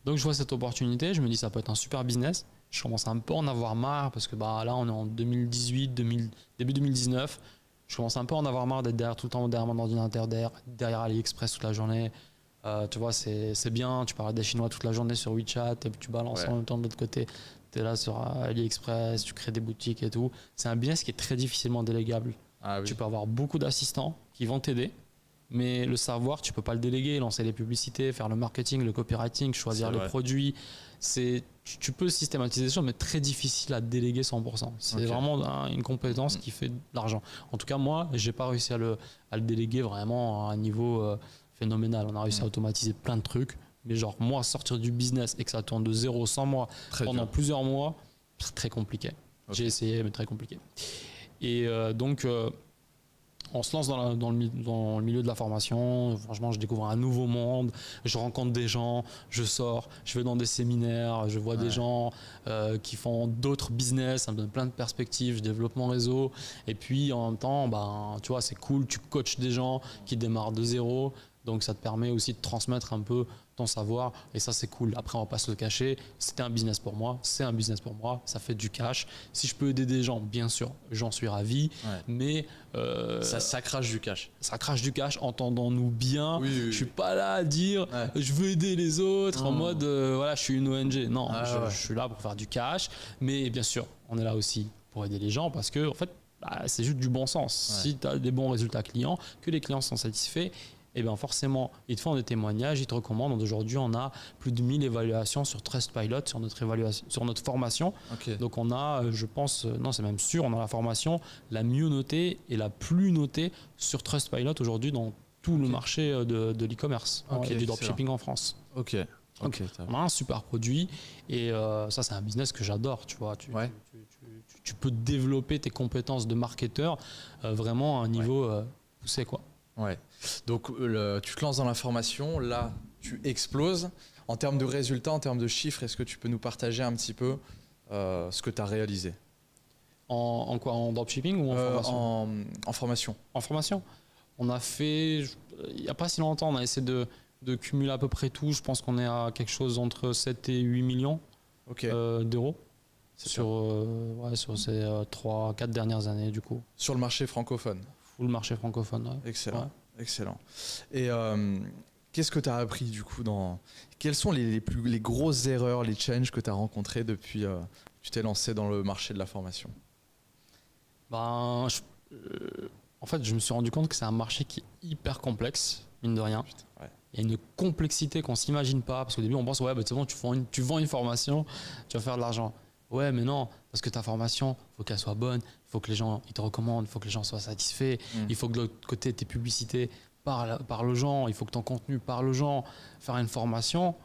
Donc, je vois cette opportunité. Je me dis, ça peut être un super business. je commence un peu à en avoir marre parce que là, on est en 2018, début 2019. Je commence un peu à en avoir marre d'être tout le temps derrière mon ordinateur, derrière AliExpress toute la journée. Tu vois, c'est bien, tu parles des Chinois toute la journée sur WeChat et puis tu balances en même temps de l'autre côté. Tu es là sur AliExpress, tu crées des boutiques et tout. C'est un business qui est très difficilement délégable. Ah, oui. Tu peux avoir beaucoup d'assistants qui vont t'aider, mais le savoir, tu peux pas le déléguer, lancer les publicités, faire le marketing, le copywriting, choisir les produits. Tu peux systématiser les choses, mais très difficile à déléguer 100%. C'est vraiment une compétence qui fait de l'argent. En tout cas, moi, j'ai pas réussi à le déléguer vraiment à un niveau phénoménal. On a réussi à automatiser plein de trucs, mais genre moi, sortir du business et que ça tourne de zéro sans moi pendant plusieurs mois, c'est très compliqué. J'ai essayé, mais très compliqué. Et donc, on se lance dans le milieu de la formation. Franchement, je découvre un nouveau monde. Je rencontre des gens, je sors, je vais dans des séminaires, je vois des gens qui font d'autres business. Ça me donne plein de perspectives. Je développe mon réseau. Et puis, en même temps, tu vois, c'est cool. Tu coaches des gens qui démarrent de zéro. Donc, ça te permet aussi de transmettre un peu ton savoir. Et ça, c'est cool. Après, on va pas se le cacher. C'était un business pour moi. C'est un business pour moi. Ça fait du cash. Si je peux aider des gens, bien sûr, j'en suis ravi. Mais ça crache du cash. Ça crache du cash. Entendons-nous bien. Je suis pas là à dire je veux aider les autres en mode voilà, je suis une ONG. Non, je suis là pour faire du cash. Mais bien sûr, on est là aussi pour aider les gens parce que en fait, c'est juste du bon sens. Si tu as des bons résultats clients, que les clients sont satisfaits, et bien forcément, ils te font des témoignages, ils te recommandent. Aujourd'hui, on a plus de 1000 évaluations sur Trustpilot, sur notre formation. Donc on a, je pense, non c'est même sûr, on a la formation la mieux notée et la plus notée sur Trustpilot aujourd'hui dans tout le marché de l'e-commerce et du dropshipping en France. Donc, on a un super produit et ça c'est un business que j'adore, tu vois. Tu peux développer tes compétences de marketeur vraiment à un niveau poussé, quoi. Donc tu te lances dans la formation, là tu exploses. En termes de résultats, en termes de chiffres, est-ce que tu peux nous partager un petit peu ce que tu as réalisé? En quoi? En dropshipping ou en formation? En formation. En formation. On a fait, il n'y a pas si longtemps, on a essayé de cumuler à peu près tout. Je pense qu'on est à quelque chose entre 7 et 8 millions d'euros sur ces 3-4 dernières années du coup. Sur le marché francophone? Le marché francophone. Excellent, excellent. Et qu'est-ce que tu as appris du coup quelles sont les grosses erreurs, les challenges que tu as rencontrés depuis que tu t'es lancé dans le marché de la formation? En fait, je me suis rendu compte que c'est un marché qui est hyper complexe, mine de rien. Il y a une complexité qu'on ne s'imagine pas, parce qu'au début on pense c'est bon, tu vends une formation, tu vas faire de l'argent. Ouais, mais non, parce que ta formation, il faut qu'elle soit bonne, il faut que les gens ils te recommandent, il faut que les gens soient satisfaits, il faut que de l'autre côté, tes publicités parlent aux gens, il faut que ton contenu parle aux gens. Faire une formation,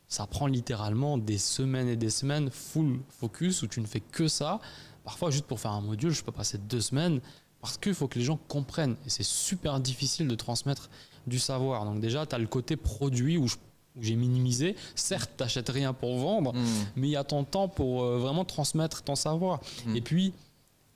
ça prend littéralement des semaines et des semaines full focus où tu ne fais que ça. Parfois, juste pour faire un module, je peux passer 2 semaines parce qu'il faut que les gens comprennent. Et c'est super difficile de transmettre du savoir. Donc déjà, tu as le côté produit où j'ai minimisé. Certes, tu n'achètes rien pour vendre, mais il y a ton temps pour vraiment transmettre ton savoir. Et puis,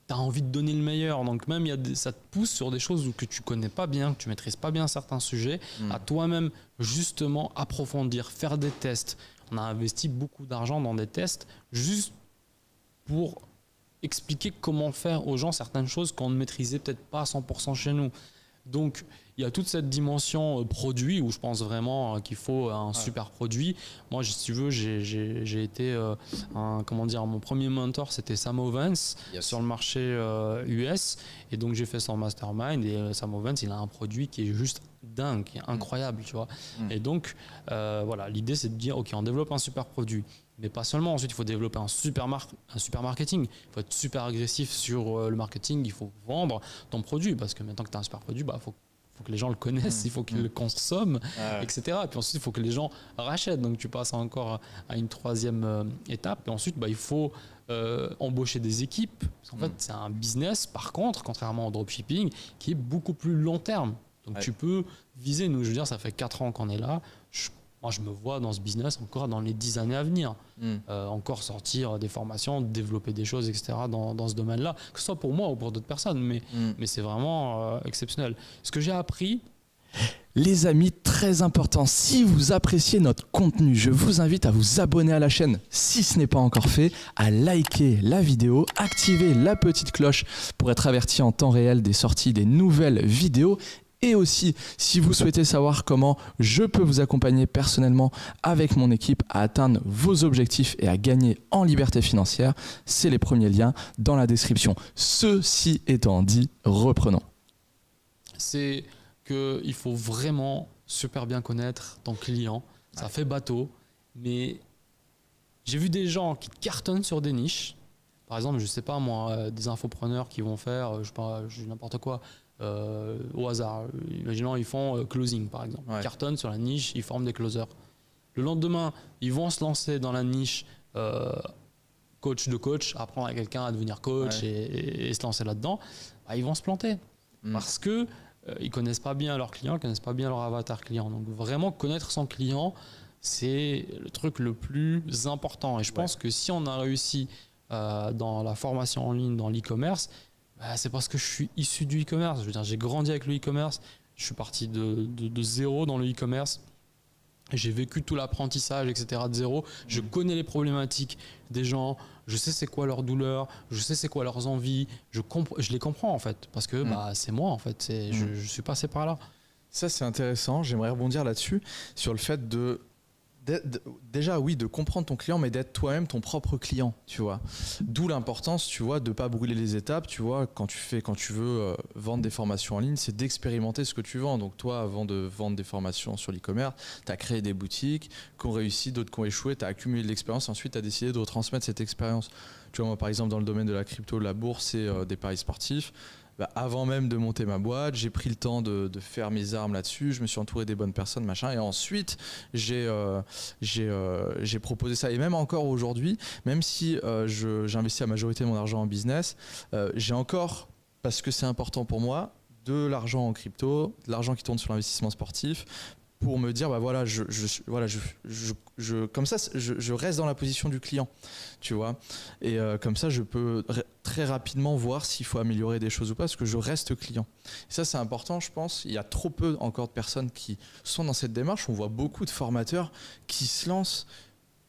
tu as envie de donner le meilleur. Donc même, ça te pousse sur des choses que tu ne connais pas bien, que tu ne maîtrises pas bien certains sujets, à toi-même justement approfondir, faire des tests. On a investi beaucoup d'argent dans des tests juste pour expliquer comment faire aux gens certaines choses qu'on ne maîtrisait peut-être pas à 100% chez nous. Donc, il y a toute cette dimension produit où je pense vraiment qu'il faut un super produit. Moi, si tu veux, j'ai été mon premier mentor, c'était Sam Ovens sur le marché US. Et donc, j'ai fait son mastermind. Et Sam Ovens, il a un produit qui est juste dingue, qui est incroyable, tu vois. Et donc, l'idée, c'est de dire, OK, on développe un super produit. Mais pas seulement. Ensuite, il faut développer un super marketing. Il faut être super agressif sur le marketing. Il faut vendre ton produit parce que maintenant que tu as un super produit, il faut que les gens le connaissent, il faut qu'ils le consomment, etc. Et puis ensuite, il faut que les gens rachètent. Donc, tu passes encore à une 3e étape. Et ensuite, il faut embaucher des équipes. Parce qu'en fait, c'est un business, par contre, contrairement au dropshipping, qui est beaucoup plus long terme. Donc, tu peux viser. Nous, je veux dire, ça fait 4 ans qu'on est là. Moi, je me vois dans ce business encore dans les 10 années à venir. Encore sortir des formations, développer des choses, etc. dans ce domaine-là, que ce soit pour moi ou pour d'autres personnes. Mais c'est vraiment exceptionnel. Ce que j'ai appris, Les amis, très important, si vous appréciez notre contenu, je vous invite à vous abonner à la chaîne si ce n'est pas encore fait, à liker la vidéo, activer la petite cloche pour être averti en temps réel des sorties des nouvelles vidéos. Et aussi, si vous souhaitez savoir comment je peux vous accompagner personnellement avec mon équipe à atteindre vos objectifs et à gagner en liberté financière, c'est les premiers liens dans la description. Ceci étant dit, reprenons. C'est qu'il faut vraiment super bien connaître ton client. Ça fait bateau, mais j'ai vu des gens qui cartonnent sur des niches. Par exemple, je sais pas moi, des infopreneurs qui vont faire, je sais pas, n'importe quoi, au hasard. Imaginons, ils font closing par exemple. Ils cartonnent sur la niche, ils forment des closers. Le lendemain, ils vont se lancer dans la niche coach de coach, apprendre à quelqu'un à devenir coach et se lancer là-dedans. Bah, ils vont se planter parce que ils connaissent pas bien leurs clients, ils connaissent pas bien leur avatar client. Donc vraiment connaître son client, c'est le truc le plus important. Et je pense que si on a réussi dans la formation en ligne, dans l'e-commerce, bah, c'est parce que je suis issu du e-commerce. Je veux dire, j'ai grandi avec le e-commerce. Je suis parti de zéro dans le e-commerce. J'ai vécu tout l'apprentissage, etc. de zéro. Je connais les problématiques des gens. Je sais c'est quoi leurs douleurs. Je sais c'est quoi leurs envies. Je les comprends en fait. Parce que bah, c'est moi en fait. Je suis passé par là. Ça, c'est intéressant. J'aimerais rebondir là-dessus, sur le fait déjà oui, de comprendre ton client, mais d'être toi-même ton propre client, tu vois. D'où l'importance, tu vois, de pas brûler les étapes, tu vois, quand tu veux vendre des formations en ligne, c'est d'expérimenter ce que tu vends. Donc toi, avant de vendre des formations sur l'e-commerce, tu as créé des boutiques qui ont réussi, d'autres qui ont échoué, tu as accumulé de l'expérience, ensuite tu as décidé de retransmettre cette expérience. Tu vois, moi par exemple, dans le domaine de la crypto, de la bourse et des paris sportifs, bah, avant même de monter ma boîte, j'ai pris le temps de faire mes armes là-dessus, je me suis entouré des bonnes personnes, machin, et ensuite j'ai proposé ça. Et même encore aujourd'hui, même si j'investis la majorité de mon argent en business, j'ai encore, parce que c'est important pour moi, de l'argent en crypto, de l'argent qui tourne sur l'investissement sportif, pour me dire bah voilà, comme ça je reste dans la position du client, tu vois, et comme ça je peux très rapidement voir s'il faut améliorer des choses ou pas, parce que je reste client. Et ça c'est important, je pense. Il y a trop peu encore de personnes qui sont dans cette démarche. On voit beaucoup de formateurs qui se lancent,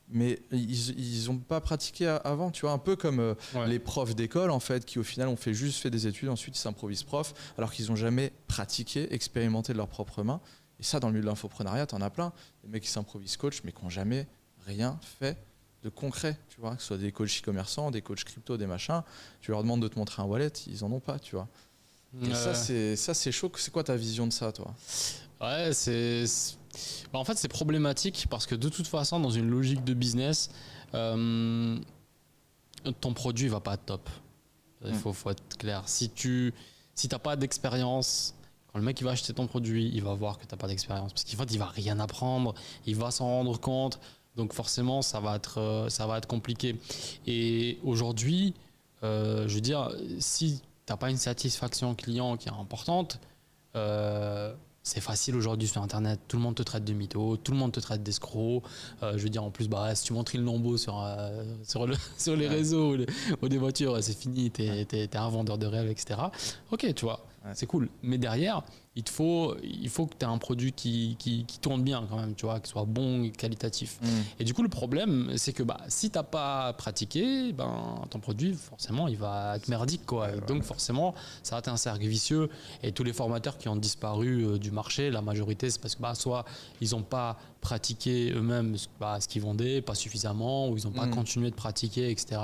mais ils n'ont pas pratiqué avant, tu vois, un peu comme les profs d'école en fait, qui au final ont juste fait des études, ensuite ils s'improvisent profs, alors qu'ils n'ont jamais pratiqué, expérimenté de leurs propres mains. Et ça, dans le milieu de l'infoprenariat, t'en as plein. Des mecs qui s'improvisent coach, mais qui n'ont jamais rien fait de concret, tu vois, que ce soit des coachs e-commerçants, des coachs crypto, des machins. Tu leur demandes de te montrer un wallet, ils en ont pas, tu vois. Et ça, c'est chaud. C'est quoi ta vision de ça, toi? Ouais, bah, en fait, c'est problématique parce que de toute façon, dans une logique de business, ton produit va pas être top. Il faut être clair. Si t'as pas d'expérience, quand le mec il va acheter ton produit, il va voir que tu n'as pas d'expérience. Parce qu'en fait, il va rien apprendre, il va s'en rendre compte. Donc forcément, ça va être compliqué. Et aujourd'hui, je veux dire, si tu n'as pas une satisfaction client qui est importante, c'est facile aujourd'hui sur Internet. Tout le monde te traite de mytho, tout le monde te traite d'escroc. Je veux dire, en plus, bah, si tu montres le lambeau sur les réseaux ou des voitures, c'est fini, t'es un vendeur de rêve, etc. Ok, tu vois. C'est cool, mais derrière il faut que tu aies un produit qui tourne bien quand même, tu vois, qui soit bon et qualitatif. Et du coup le problème c'est que si t'as pas pratiqué, ton produit forcément il va être merdique quoi. Et donc forcément ça va être un cercle vicieux. Et tous les formateurs qui ont disparu du marché, la majorité c'est parce que soit ils n'ont pas pratiqué eux-mêmes ce qu'ils vendaient, pas suffisamment, ou ils n'ont pas continué de pratiquer, etc.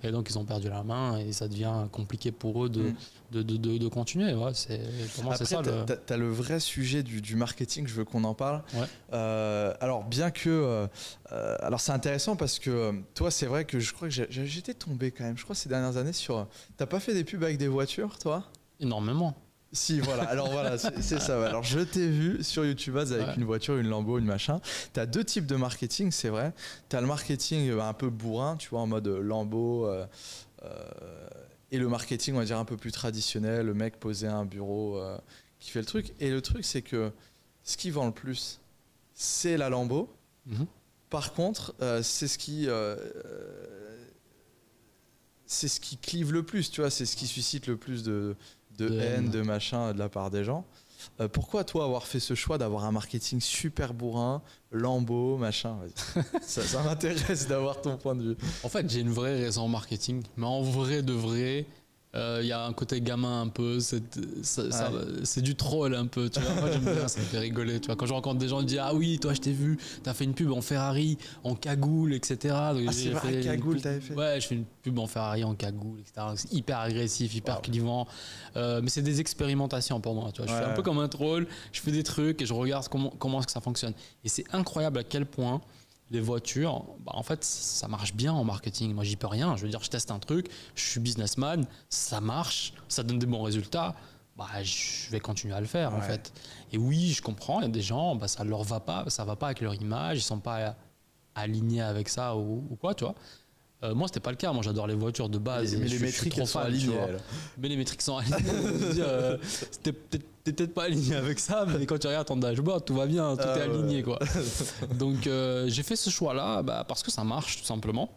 Et donc ils ont perdu la main et ça devient compliqué pour eux de continuer. Ouais, pour moi, c'est ça. T'as le vrai sujet du marketing, je veux qu'on en parle. Alors bien que... alors c'est intéressant parce que toi, c'est vrai que je crois que j'étais tombé quand même, je crois ces dernières années sur... T'as pas fait des pubs avec des voitures, toi? Énormément. Si, voilà. Alors voilà, c'est ça. Alors je t'ai vu sur YouTube Ads avec une voiture, une Lambo, une machin. Tu as deux types de marketing, c'est vrai. Tu as le marketing un peu bourrin, tu vois, en mode Lambo, et le marketing, on va dire, un peu plus traditionnel, le mec posé à un bureau qui fait le truc. Et le truc, c'est que ce qui vend le plus, c'est la Lambo. Par contre, c'est ce qui clive le plus, tu vois, c'est ce qui suscite le plus de haine, de machin de la part des gens. Pourquoi toi avoir fait ce choix d'avoir un marketing super bourrin, lambeau, machin, vas-y. Ça m'intéresse d'avoir ton point de vue. En fait, j'ai une vraie raison en marketing, mais en vrai de vrai, il y a un côté gamin un peu, c'est du troll un peu, tu vois. Moi j'aime bien, ça me fait rigoler, tu vois. Quand je rencontre des gens, ils me disent ah oui, toi je t'ai vu, t'as fait une pub en Ferrari, en cagoule, etc. Donc, c'est vrai, cagoule t'avais fait. Ouais, je fais une pub en Ferrari, en cagoule, etc. C'est hyper agressif, hyper clivant, mais c'est des expérimentations pour moi, tu vois. Je fais un peu comme un troll, je fais des trucs et je regarde comment est-ce que ça fonctionne. Et c'est incroyable à quel point les voitures, en fait, ça marche bien en marketing. Moi, j'y peux rien. Je veux dire, je teste un truc, je suis businessman, ça marche, ça donne des bons résultats. Je vais continuer à le faire, en fait. Et oui, je comprends, il y a des gens, ça leur va pas, ça va pas avec leur image, ils sont pas alignés avec ça ou quoi, tu vois. Moi, c'était pas le cas. Moi, j'adore les voitures de base. Mais les métriques sont alignées. Mais les métriques sont alignées. T'es peut-être pas aligné avec ça, mais quand tu regardes ton dashboard, tout va bien, tout est aligné, quoi. Donc, j'ai fait ce choix-là parce que ça marche, tout simplement.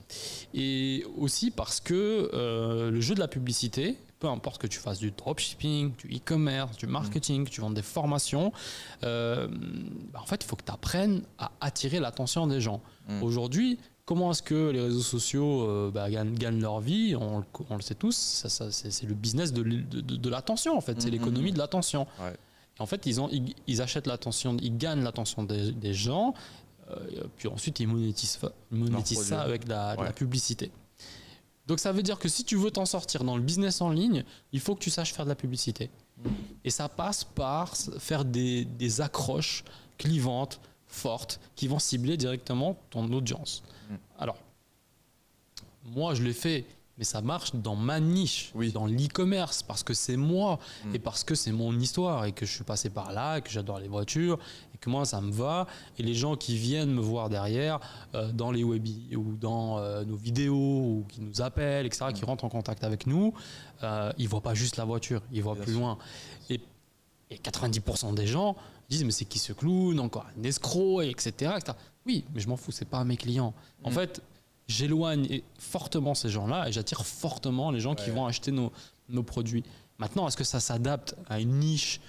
Et aussi parce que le jeu de la publicité, peu importe que tu fasses du dropshipping, du e-commerce, du marketing, que tu vendes des formations, en fait, il faut que tu apprennes à attirer l'attention des gens. Aujourd'hui, comment est-ce que les réseaux sociaux gagnent leur vie? On le sait tous, c'est le business de l'attention, en fait. C'est l'économie de l'attention. Ouais. Et en fait, ils achètent l'attention, ils gagnent l'attention des gens, puis ensuite ils monétisent ça avec la publicité. Donc ça veut dire que si tu veux t'en sortir dans le business en ligne, il faut que tu saches faire de la publicité. Et ça passe par faire des accroches clivantes, fortes, qui vont cibler directement ton audience. Alors, moi je l'ai fait, mais ça marche dans ma niche, dans l'e-commerce, parce que c'est moi et parce que c'est mon histoire et que je suis passé par là, et que j'adore les voitures et que moi ça me va. Et les gens qui viennent me voir derrière dans les webis ou dans nos vidéos ou qui nous appellent, etc., qui rentrent en contact avec nous, ils voient pas juste la voiture, ils voient plus loin. Et 90% des gens disent mais c'est qui ce clown, encore un escroc, etc. Oui, mais je m'en fous, c'est pas mes clients. En fait, j'éloigne fortement ces gens-là et j'attire fortement les gens qui vont acheter nos produits. Maintenant, est-ce que ça s'adapte à une niche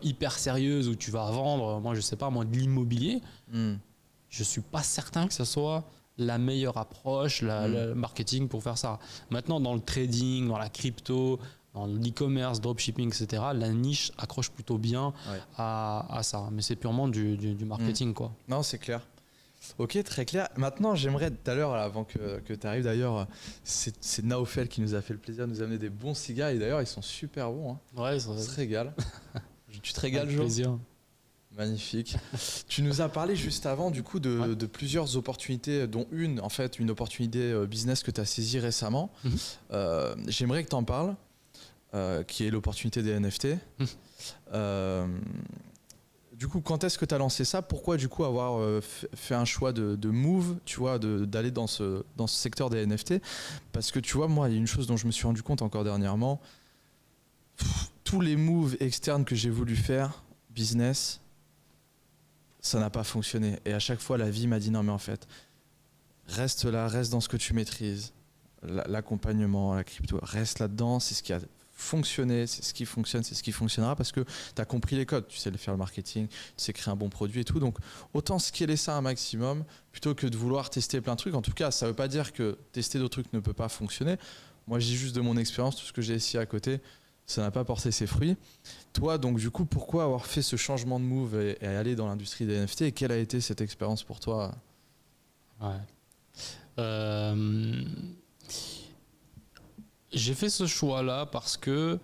hyper sérieuse où tu vas vendre, moi je sais pas, de l'immobilier? Je suis pas certain que ce soit la meilleure approche, le marketing pour faire ça. Maintenant, dans le trading, dans la crypto, dans l'e-commerce, dropshipping, etc., la niche accroche plutôt bien à ça. Mais c'est purement du marketing, quoi. Non, c'est clair. Ok, très clair. Maintenant, j'aimerais, tout à l'heure, avant que tu arrives d'ailleurs, c'est Naofel qui nous a fait le plaisir de nous amener des bons cigares. Et d'ailleurs, ils sont super bons. Hein. Ouais, on se régale. Tu te régales, Jo? Plaisir. Magnifique. Tu nous as parlé juste avant du coup de plusieurs opportunités, dont une opportunité business que tu as saisie récemment. J'aimerais que tu en parles, qui est l'opportunité des NFT. Du coup, quand est-ce que tu as lancé ça? Pourquoi du coup avoir fait un choix de move, tu vois, d'aller dans ce secteur des NFT? Parce que tu vois, moi, il y a une chose dont je me suis rendu compte encore dernièrement. Tous les moves externes que j'ai voulu faire, business, ça n'a pas fonctionné. Et à chaque fois, la vie m'a dit non, mais en fait, reste là, reste dans ce que tu maîtrises. L'accompagnement, la crypto, reste là-dedans, c'est ce qui a fonctionné, c'est ce qui fonctionne, c'est ce qui fonctionnera parce que tu as compris les codes, tu sais faire le marketing, tu sais créer un bon produit et tout. Donc autant scaler ça un maximum plutôt que de vouloir tester plein de trucs. En tout cas, ça ne veut pas dire que tester d'autres trucs ne peut pas fonctionner. Moi, je dis juste de mon expérience, tout ce que j'ai essayé à côté, ça n'a pas porté ses fruits. Toi, donc du coup, pourquoi avoir fait ce changement de move et aller dans l'industrie des NFT et quelle a été cette expérience pour toi? J'ai fait ce choix-là parce que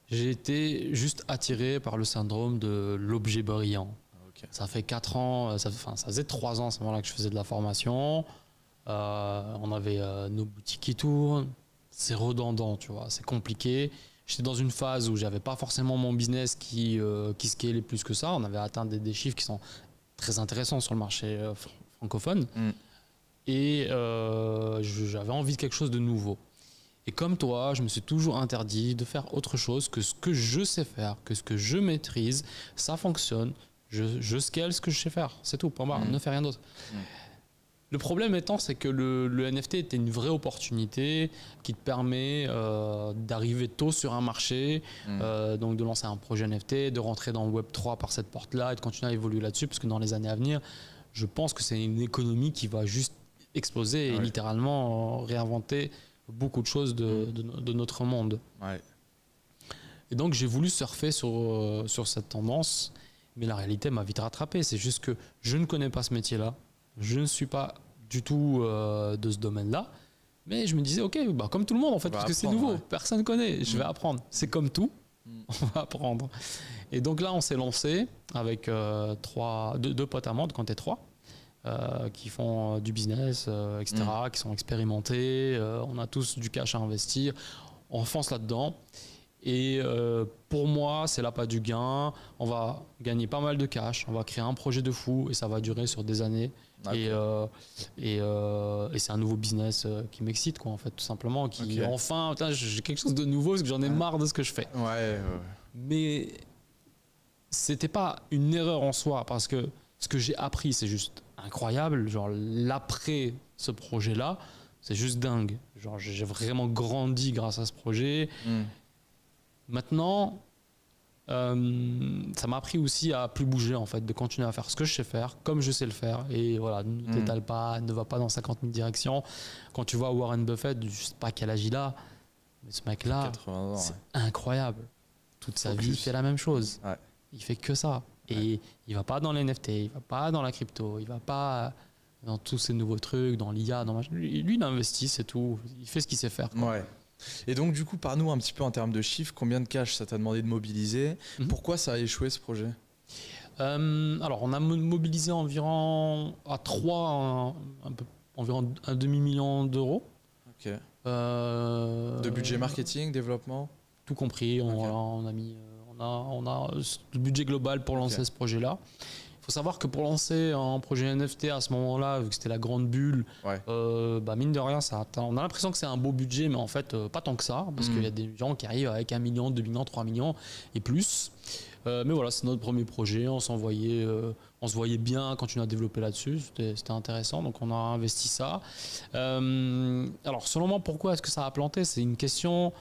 j'ai été juste attiré par le syndrome de l'objet brillant. Okay. Ça fait 4 ans, ça faisait 3 ans à ce moment-là que je faisais de la formation. On avait nos boutiques qui tournent. C'est redondant, tu vois, c'est compliqué. J'étais dans une phase où j'avais pas forcément mon business qui scalait plus que ça. On avait atteint des chiffres qui sont très intéressants sur le marché francophone. Et j'avais envie de quelque chose de nouveau. Et comme toi, je me suis toujours interdit de faire autre chose que ce que je sais faire, que ce que je maîtrise. Ça fonctionne. Je scale ce que je sais faire. C'est tout, point barre. Ne fais rien d'autre. Le problème étant, c'est que le NFT était une vraie opportunité qui te permet d'arriver tôt sur un marché, donc de lancer un projet NFT, de rentrer dans le Web3 par cette porte-là et de continuer à évoluer là-dessus, parce que dans les années à venir, je pense que c'est une économie qui va juste exploser et littéralement réinventer beaucoup de choses de notre monde. Ouais. Et donc j'ai voulu surfer sur cette tendance, mais la réalité m'a vite rattrapé. C'est juste que je ne connais pas ce métier-là. Je ne suis pas du tout de ce domaine-là, mais je me disais, ok, bah, comme tout le monde en fait, parce que c'est nouveau, personne ne connaît, je vais apprendre. C'est comme tout, on va apprendre. Et donc là, on s'est lancé avec deux potes à moi, quand t'es trois, qui font du business, etc., qui sont expérimentés, on a tous du cash à investir, on fonce là-dedans. Et pour moi, c'est l'appât du gain. On va gagner pas mal de cash, on va créer un projet de fou et ça va durer sur des années. Okay. Et c'est un nouveau business qui m'excite, quoi, en fait, tout simplement. Qui enfin, j'ai quelque chose de nouveau parce que j'en ai marre de ce que je fais. Mais c'était pas une erreur en soi parce que ce que j'ai appris, c'est juste incroyable. Genre l'après ce projet-là, c'est juste dingue. Genre j'ai vraiment grandi grâce à ce projet. Maintenant, ça m'a appris aussi à plus bouger, en fait, de continuer à faire ce que je sais faire, comme je sais le faire. Et voilà, ne t'étale pas, ne va pas dans 50 000 directions. Quand tu vois Warren Buffett, je sais pas quel âge il a, mais ce mec-là, c'est incroyable. Toute sa vie, il fait la même chose. Il fait que ça. Et il va pas dans les NFT, il va pas dans la crypto, il va pas dans tous ces nouveaux trucs, dans l'IA. Lui, il investit, c'est tout. Il fait ce qu'il sait faire, quoi. Et donc, du coup, parle-nous un petit peu en termes de chiffres. Combien de cash ça t'a demandé de mobiliser? Pourquoi ça a échoué, ce projet? Alors, on a mobilisé environ à 3, environ un demi-million d'euros. Ok. De budget marketing, développement? Tout compris. On a le budget global pour lancer ce projet-là. Il faut savoir que pour lancer un projet NFT à ce moment-là, vu que c'était la grande bulle, mine de rien, on a l'impression que c'est un beau budget, mais en fait, pas tant que ça, parce qu'il y a des gens qui arrivent avec 1 million, 2 millions, 3 millions et plus. Mais voilà, c'est notre premier projet, on se voyait bien continuer à développer là-dessus, c'était intéressant, donc on a investi ça. Alors, selon moi, pourquoi est-ce que ça a planté? C'est une question,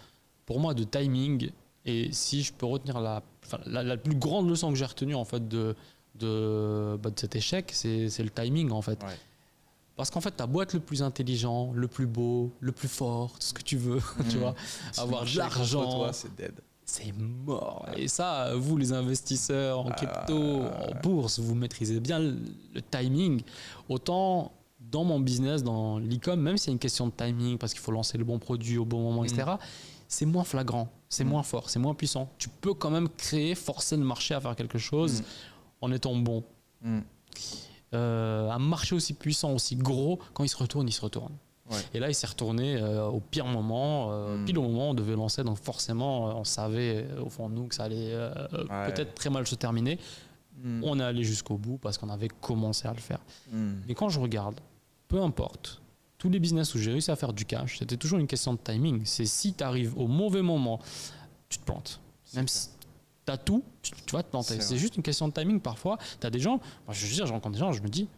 pour moi, de timing, et si je peux retenir la plus grande leçon que j'ai retenue, en fait, de cet échec, c'est le timing, en fait. Parce qu'en fait, t'as beau être le plus intelligent, le plus beau, le plus fort, tout ce que tu veux, tu vois, avoir de l'argent, c'est dead. C'est mort. Et ça, vous les investisseurs en crypto, en bourse, vous maîtrisez bien le timing. Autant dans mon business, dans l'e-com, même si c'est une question de timing, parce qu'il faut lancer le bon produit au bon moment, etc., c'est moins flagrant, c'est moins fort, c'est moins puissant. Tu peux quand même forcer le marché à faire quelque chose en étant bon. Un marché aussi puissant, aussi gros, quand il se retourne, il se retourne. Et là, il s'est retourné au pire moment, pile au moment où on devait lancer. Donc forcément, on savait au fond de nous que ça allait peut-être très mal se terminer. On est allé jusqu'au bout parce qu'on avait commencé à le faire. Mais quand je regarde, peu importe, tous les business où j'ai réussi à faire du cash, c'était toujours une question de timing. C'est si tu arrives au mauvais moment, tu te plantes. Même si tu as tout, tu vas te planter. C'est juste une question de timing. Parfois, tu as des gens, moi, je rencontre des gens, je me dis,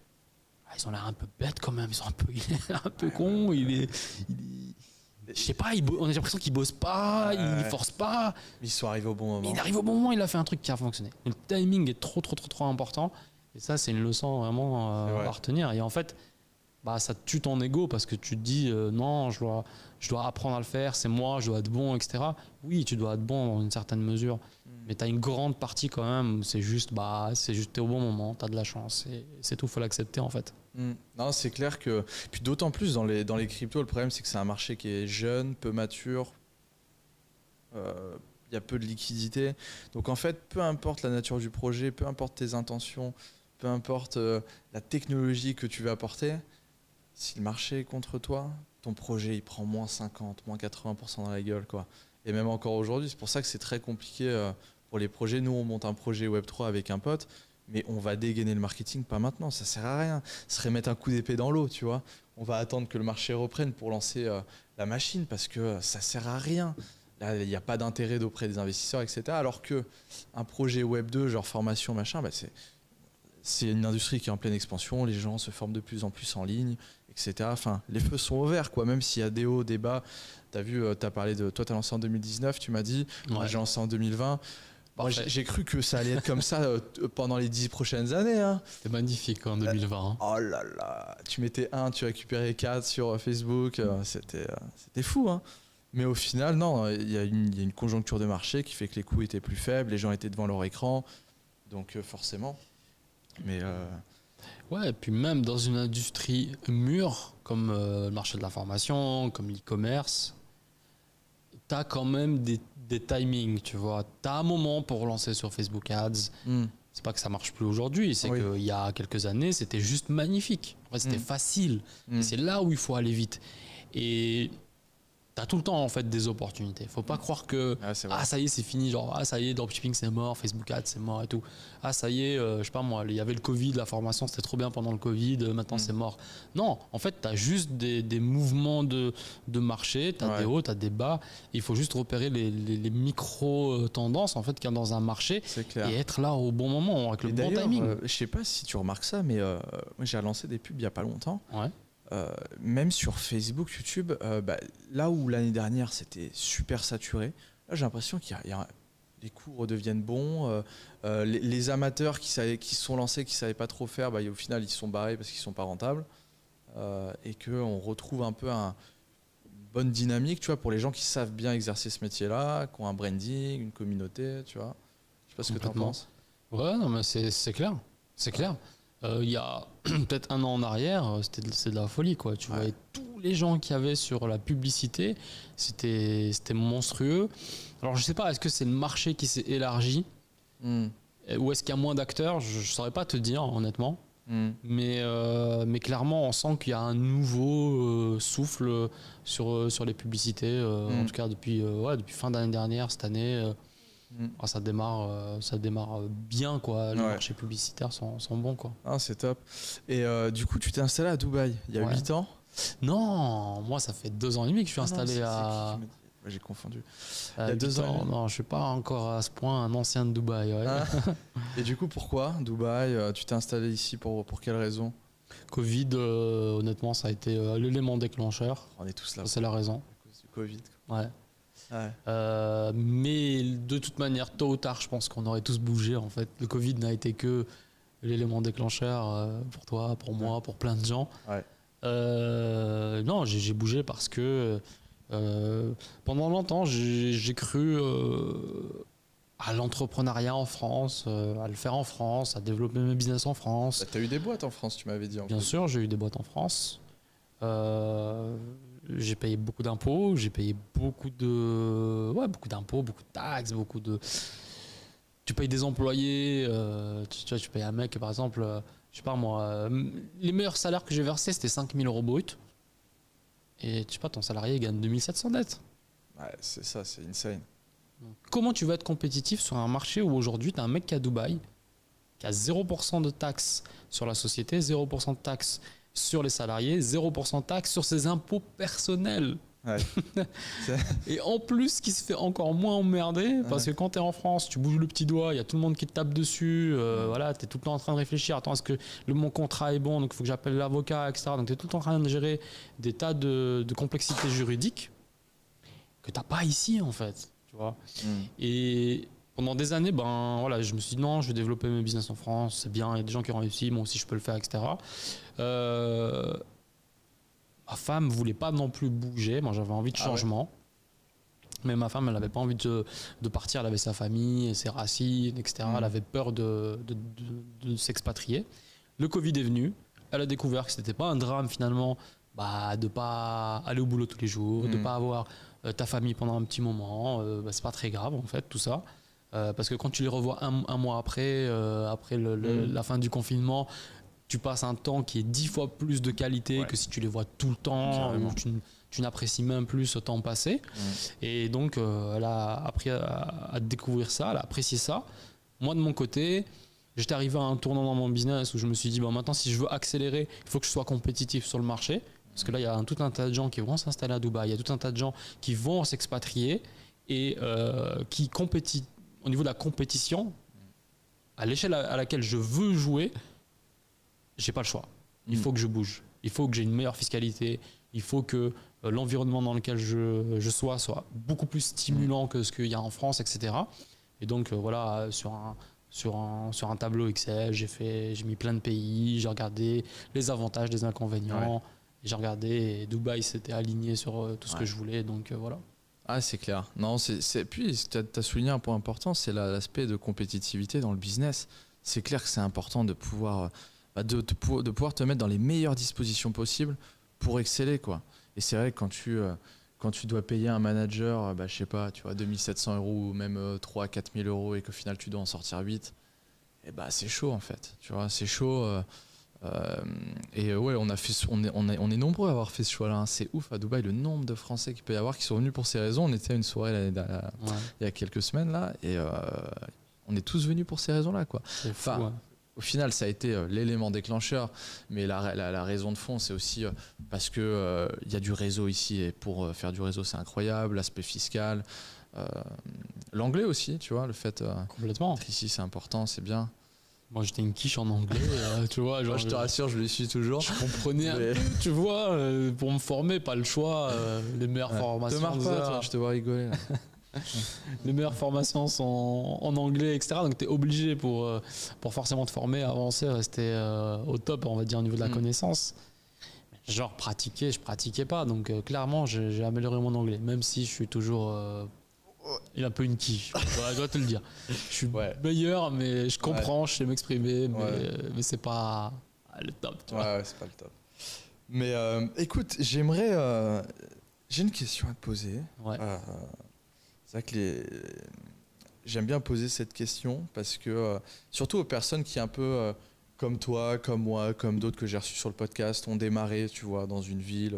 ils ont l'air un peu bêtes quand même, il est un peu con, je sais pas, on a l'impression qu'il bosse pas, il force pas. Ils sont arrivés au bon moment. Mais il arrive au bon moment, il a fait un truc qui a fonctionné. Le timing est trop important. Et ça, c'est une leçon vraiment à retenir. Et en fait, ça te tue ton ego parce que tu te dis non, je dois apprendre à le faire, c'est moi, je dois être bon, etc. Oui, tu dois être bon dans une certaine mesure. Mais tu as une grande partie quand même, c'est juste t'es au bon moment, tu as de la chance. Et c'est tout, il faut l'accepter en fait. Non, c'est clair que. Puis d'autant plus dans les cryptos, le problème c'est que c'est un marché qui est jeune, peu mature. Il y a peu de liquidité. Donc en fait, peu importe la nature du projet, peu importe tes intentions, peu importe la technologie que tu veux apporter, si le marché est contre toi, ton projet il prend moins 50, moins 80% dans la gueule, quoi. Et même encore aujourd'hui, c'est pour ça que c'est très compliqué pour les projets. Nous, on monte un projet Web3 avec un pote, mais on va dégainer le marketing pas maintenant, ça sert à rien. Ce serait mettre un coup d'épée dans l'eau, tu vois. On va attendre que le marché reprenne pour lancer la machine parce que ça sert à rien. Là, il n'y a pas d'intérêt auprès des investisseurs, etc. Alors qu'un projet Web2, genre formation, machin, c'est une industrie qui est en pleine expansion, les gens se forment de plus en plus en ligne, etc. Enfin, les feux sont ouverts, quoi. Même s'il y a des hauts, des bas. T'as vu, t'as parlé de... Toi, t'as lancé en 2019, tu m'as dit. Moi, j'ai lancé en 2020. Moi, j'ai cru que ça allait être comme ça pendant les 10 prochaines années. Hein. C'était magnifique en 2020. Hein. Oh là là, tu mettais 1, tu récupérais 4 sur Facebook. C'était fou, hein. Mais au final, non, il y a une conjoncture de marché qui fait que les coûts étaient plus faibles, les gens étaient devant leur écran. Donc forcément... Mais ouais, et puis même dans une industrie mûre comme le marché de l'information, comme l'e-commerce, tu as quand même des timings, tu vois. Tu as un moment pour lancer sur Facebook Ads. C'est pas que ça marche plus aujourd'hui, c'est qu'il y a quelques années, c'était juste magnifique. En fait, c'était facile. C'est là où il faut aller vite. Et t'as tout le temps en fait des opportunités. Faut pas croire que ça y est c'est fini, genre ça y est dropshipping c'est mort, Facebook Ads c'est mort et tout. Ça y est, je sais pas moi, il y avait le Covid, la formation c'était trop bien pendant le Covid, maintenant c'est mort. Non, en fait t'as juste des mouvements de marché, t'as des hauts, t'as des bas. Il faut juste repérer les micro tendances en fait qu'il y a dans un marché et être là au bon moment avec le bon timing. Je sais pas si tu remarques ça, mais moi j'ai lancé des pubs il y a pas longtemps. Ouais. Même sur Facebook, YouTube, là où l'année dernière c'était super saturé, là j'ai l'impression qu'il y a les cours redeviennent bons, les amateurs qui se sont lancés, qui ne savaient pas trop faire, au final ils se sont barrés parce qu'ils ne sont pas rentables, et qu'on retrouve un peu une bonne dynamique, tu vois, pour les gens qui savent bien exercer ce métier-là, qui ont un branding, une communauté, tu vois. Je sais pas ce que tu en penses. Ouais, non mais c'est clair, c'est clair. Il y a peut-être un an en arrière, c'est de la folie, quoi. Tu voyais tous les gens qu'il y avait sur la publicité, c'était monstrueux. Alors je sais pas, est-ce que c'est le marché qui s'est élargi ou est-ce qu'il y a moins d'acteurs? Je saurais pas te dire honnêtement. Mais clairement on sent qu'il y a un nouveau souffle sur les publicités, en tout cas depuis fin d'année dernière, cette année. Ça démarre bien, quoi. Les marchés publicitaires sont bons, quoi. Ah, c'est top. Et du coup, tu t'es installé à Dubaï il y a 8 ans? Non, moi ça fait 2 ans et demi que je suis installé à... J'ai confondu. Il y a 2 ans. Non, je suis pas encore à ce point un ancien de Dubaï. Ouais. Et du coup, pourquoi Dubaï? Tu t'es installé ici pour quelle raison? Covid, honnêtement, ça a été l'élément déclencheur. On est tous là. C'est la raison. À cause du Covid. Ouais. Mais de toute manière, tôt ou tard, je pense qu'on aurait tous bougé. En fait, le Covid n'a été que l'élément déclencheur pour toi, pour moi, pour plein de gens. Non, j'ai bougé parce que pendant longtemps, j'ai cru à l'entrepreneuriat en France, à le faire en France, à développer mes business en France. Tu as eu des boîtes en France, tu m'avais dit. Bien sûr, j'ai eu des boîtes en France. J'ai payé beaucoup d'impôts, j'ai payé beaucoup d'impôts, beaucoup de taxes, tu payes des employés, tu payes un mec par exemple, je sais pas moi, les meilleurs salaires que j'ai versés c'était 5 000 € brut. Et tu sais pas, ton salarié gagne 2700 net. Ouais, c'est ça, c'est insane. Donc, comment tu vas être compétitif sur un marché où aujourd'hui tu as un mec qui est à Dubaï, qui a 0% de taxes sur la société, 0% de taxes sur les salariés, 0% de taxes sur ses impôts personnels. Et en plus, qui se fait encore moins emmerder, parce que quand tu es en France, tu bouges le petit doigt, il y a tout le monde qui te tape dessus, voilà, tu es tout le temps en train de réfléchir, attends, est-ce que mon contrat est bon, donc il faut que j'appelle l'avocat, etc. Donc tu es tout le temps en train de gérer des tas de complexités juridiques que tu n'as pas ici, en fait. Tu vois. Et pendant des années, voilà, je me suis dit non, je vais développer mes business en France, c'est bien, il y a des gens qui ont réussi, moi aussi je peux le faire, etc. Ma femme ne voulait pas non plus bouger, moi j'avais envie de changement. Mais ma femme, elle n'avait pas envie de partir, elle avait sa famille, ses racines, etc. Elle avait peur de s'expatrier. Le Covid est venu, elle a découvert que ce n'était pas un drame finalement de ne pas aller au boulot tous les jours, de ne pas avoir ta famille pendant un petit moment, c'est pas très grave en fait tout ça. Parce que quand tu les revois un mois après la fin du confinement, tu passes un temps qui est 10 fois plus de qualité que si tu les vois tout le temps, où tu n'apprécies même plus ce temps passé. Et donc, elle a appris à découvrir ça, elle a apprécié ça. Moi, de mon côté, j'étais arrivé à un tournant dans mon business où je me suis dit, maintenant, si je veux accélérer, il faut que je sois compétitif sur le marché. Parce que là, il y a tout un tas de gens qui vont s'installer à Dubaï, il y a tout un tas de gens qui vont s'expatrier et qui compétissent au niveau de la compétition, à l'échelle à laquelle je veux jouer. j'ai pas le choix. Il faut que je bouge. Il faut que j'ai une meilleure fiscalité. Il faut que l'environnement dans lequel je soit beaucoup plus stimulant que ce qu'il y a en France, etc. Et donc, voilà, sur un tableau Excel, j'ai mis plein de pays, j'ai regardé les avantages, les inconvénients. Ouais. J'ai regardé et Dubaï s'était aligné sur tout ce que je voulais. Donc, voilà. Ah, c'est clair. Non, puis, tu as souligné un point important, c'est l'aspect de compétitivité dans le business. C'est clair que c'est important de pouvoir, de pouvoir te mettre dans les meilleures dispositions possibles pour exceller, quoi. Et c'est vrai que quand tu dois payer un manager, je sais pas, tu vois, 2700 € ou même 3 000 à 4 000 € et qu'au final tu dois en sortir 8, c'est chaud en fait. Tu vois, c'est chaud. Et ouais, on est nombreux à avoir fait ce choix-là. Hein. C'est ouf à Dubaï le nombre de Français qu'il peut y avoir qui sont venus pour ces raisons. On était à une soirée il y a quelques semaines là, et on est tous venus pour ces raisons-là, quoi. C'est fou, ouais. Au final, ça a été l'élément déclencheur, mais la raison de fond, c'est aussi parce que y a du réseau ici, et pour faire du réseau, c'est incroyable. L'aspect fiscal, l'anglais aussi, tu vois, le fait complètement. Ici, c'est important, c'est bien. Moi, j'étais une quiche en anglais, tu vois. Genre, je te rassure, je le suis toujours. Je comprenais un peu, tu vois, pour me former, pas le choix. Les meilleures formations. Te marre pas, toi, je te vois rigoler. Là. Les meilleures formations sont en anglais, etc. Donc, tu es obligé pour forcément te former, avancer, rester au top, on va dire, au niveau de la connaissance. Genre, je pratiquais pas. Donc, clairement, j'ai amélioré mon anglais, même si je suis toujours... il a un peu une quiche, je dois te le dire. Je suis meilleur, mais je comprends, je sais m'exprimer, mais c'est pas le top. Tu vois. Ouais, c'est pas le top. Mais écoute, j'ai une question à te poser. Ouais. C'est vrai que j'aime bien poser cette question parce que, surtout aux personnes qui un peu comme toi, comme moi, comme d'autres que j'ai reçus sur le podcast, ont démarré, tu vois, dans une ville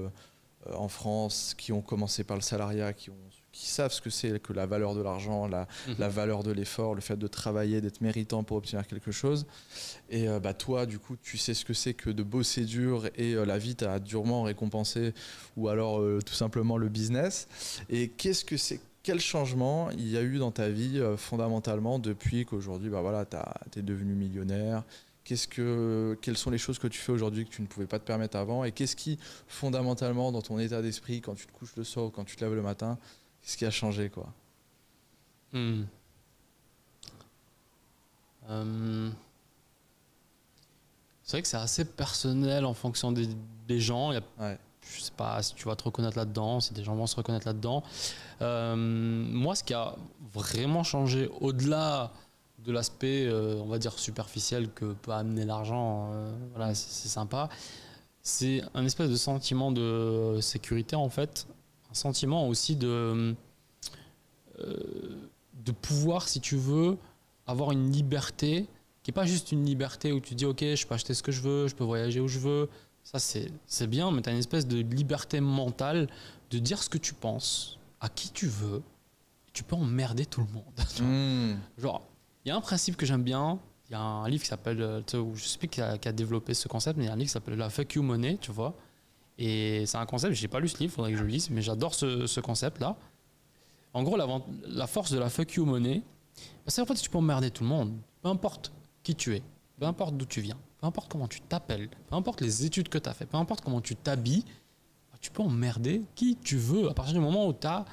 en France, qui ont commencé par le salariat, qui savent ce que c'est que la valeur de l'argent, la valeur de l'effort, le fait de travailler, d'être méritant pour obtenir quelque chose. Et toi, du coup, tu sais ce que c'est que de bosser dur et la vie t'a durement récompensé, ou alors tout simplement le business. Et quel changement il y a eu dans ta vie fondamentalement depuis qu'aujourd'hui t'es devenu millionnaire? Quelles sont les choses que tu fais aujourd'hui que tu ne pouvais pas te permettre avant? Et qu'est-ce qui, fondamentalement, dans ton état d'esprit, quand tu te couches le soir ou quand tu te lèves le matin, qu'est-ce qui a changé, quoi? C'est vrai que c'est assez personnel en fonction des gens. Je sais pas si tu vas te reconnaître là-dedans, si des gens vont se reconnaître là-dedans. Moi, ce qui a vraiment changé, au-delà de l'aspect, on va dire, superficiel que peut amener l'argent, c'est sympa, c'est un espèce de sentiment de sécurité, en fait. Un sentiment aussi de pouvoir, si tu veux, avoir une liberté qui n'est pas juste une liberté où tu dis ok, je peux acheter ce que je veux, je peux voyager où je veux. Ça, c'est bien, mais tu as une espèce de liberté mentale de dire ce que tu penses, à qui tu veux. Tu peux emmerder tout le monde. Genre, il y a un principe que j'aime bien. Il y a un livre qui s'appelle, je sais plus qui a développé ce concept, mais il y a un livre qui s'appelle La Fuck You Money, tu vois. Et c'est un concept, j'ai pas lu ce livre, il faudrait que je le lise, mais j'adore ce concept-là. En gros, la force de la Fuck You Money, c'est en fait que tu peux emmerder tout le monde, peu importe qui tu es, peu importe d'où tu viens, peu importe comment tu t'appelles, peu importe les études que tu as fait, peu importe comment tu t'habilles, tu peux emmerder qui tu veux. À partir du moment où tu as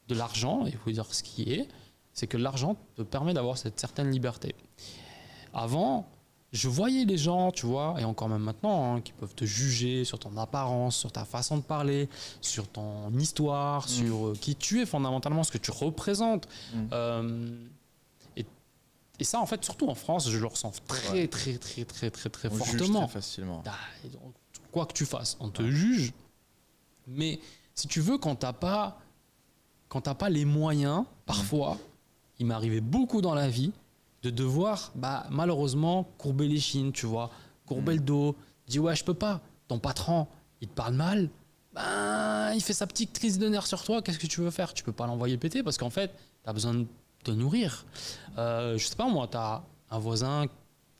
de l'argent, il faut dire ce qui est, c'est que l'argent te permet d'avoir cette certaine liberté. Avant, je voyais les gens, tu vois, et encore même maintenant, qui peuvent te juger sur ton apparence, sur ta façon de parler, sur ton histoire, sur qui tu es fondamentalement, ce que tu représentes. Et ça, en fait, surtout en France, je le ressens très on fortement. Juge très facilement. Quoi que tu fasses, on te juge. Mais si tu veux, quand t'as pas les moyens, parfois, il m'est arrivé beaucoup dans la vie de devoir, malheureusement, courber les chines, tu vois, courber le dos, dire ouais, je peux pas. Ton patron, il te parle mal, il fait sa petite crise de nerfs sur toi. Qu'est-ce que tu veux faire? Tu peux pas l'envoyer péter parce qu'en fait, tu as besoin de te nourrir. Je sais pas moi, tu as un voisin